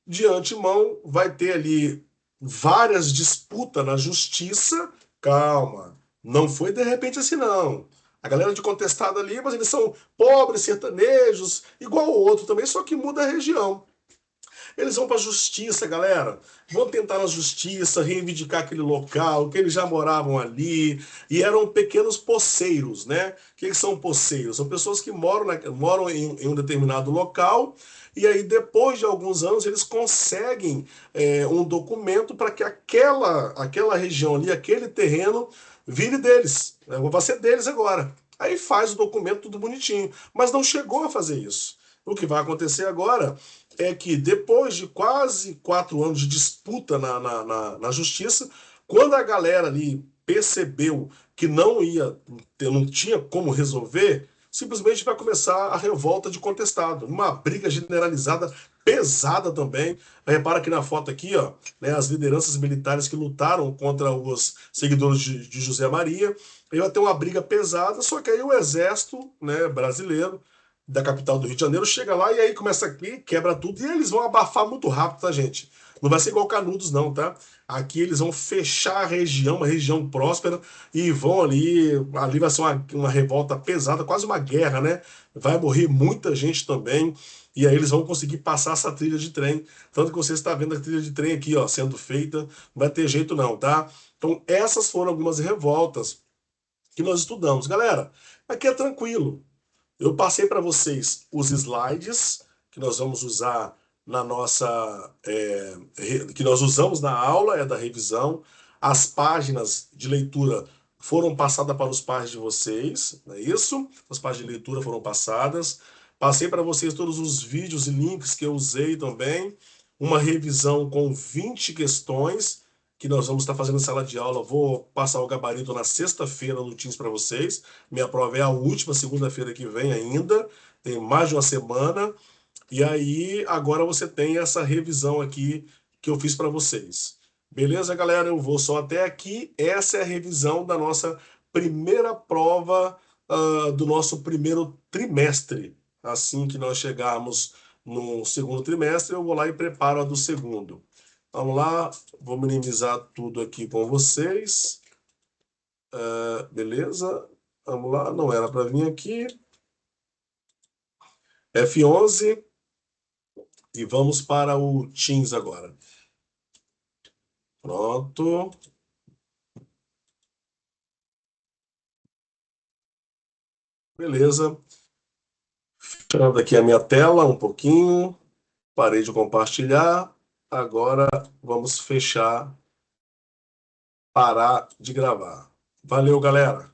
Speaker 1: De antemão, vai ter ali várias disputas na justiça. Calma, não foi de repente assim, não. A galera de contestado ali, mas eles são pobres, sertanejos, igual o outro também, só que muda a região. Eles vão para a justiça, galera. Vão tentar na justiça reivindicar aquele local, que eles já moravam ali, e eram pequenos poceiros, né? O que são poceiros? São pessoas que moram em um determinado local, e aí depois de alguns anos eles conseguem um documento para que aquela região ali, aquele terreno, vire deles. Né? Vai ser deles agora. Aí faz o documento tudo bonitinho, mas não chegou a fazer isso. O que vai acontecer agora é que depois de quase 4 anos de disputa na justiça, quando a galera ali percebeu que não tinha como resolver, simplesmente vai começar a revolta de contestado, uma briga generalizada pesada também. Repara que na foto aqui, ó, né, as lideranças militares que lutaram contra os seguidores de José Maria. Aí vai ter uma briga pesada, só que aí o exército, né, brasileiro da capital do Rio de Janeiro, chega lá e aí começa aqui, quebra tudo, e eles vão abafar muito rápido, tá, gente? Não vai ser igual Canudos, não, tá? Aqui eles vão fechar a região, uma região próspera, e vão ali vai ser uma revolta pesada, quase uma guerra, né? Vai morrer muita gente também, e aí eles vão conseguir passar essa trilha de trem. Tanto que você está vendo a trilha de trem aqui, ó, sendo feita, não vai ter jeito não, tá? Então essas foram algumas revoltas que nós estudamos. Galera, aqui é tranquilo. Eu passei para vocês os slides que nós vamos usar na nossa, que nós usamos na aula, da revisão. As páginas de leitura foram passadas para os pais de vocês, não é isso? As páginas de leitura foram passadas. Passei para vocês todos os vídeos e links que eu usei também. Uma revisão com 20 questões que nós vamos estar fazendo em sala de aula. Vou passar o gabarito na sexta-feira no Teams para vocês. Minha prova é a última, segunda-feira que vem ainda. Tem mais de uma semana. E aí, agora você tem essa revisão aqui que eu fiz para vocês. Beleza, galera? Eu vou só até aqui. Essa é a revisão da nossa primeira prova, do nosso primeiro trimestre. Assim que nós chegarmos no segundo trimestre, eu vou lá e preparo a do segundo. Vamos lá, vou minimizar tudo aqui com vocês. Beleza? Vamos lá, não era para vir aqui. F11 e vamos para o Teams agora. Pronto. Beleza. Fechando aqui a minha tela um pouquinho. Parei de compartilhar. Agora vamos fechar, parar de gravar. Valeu, galera.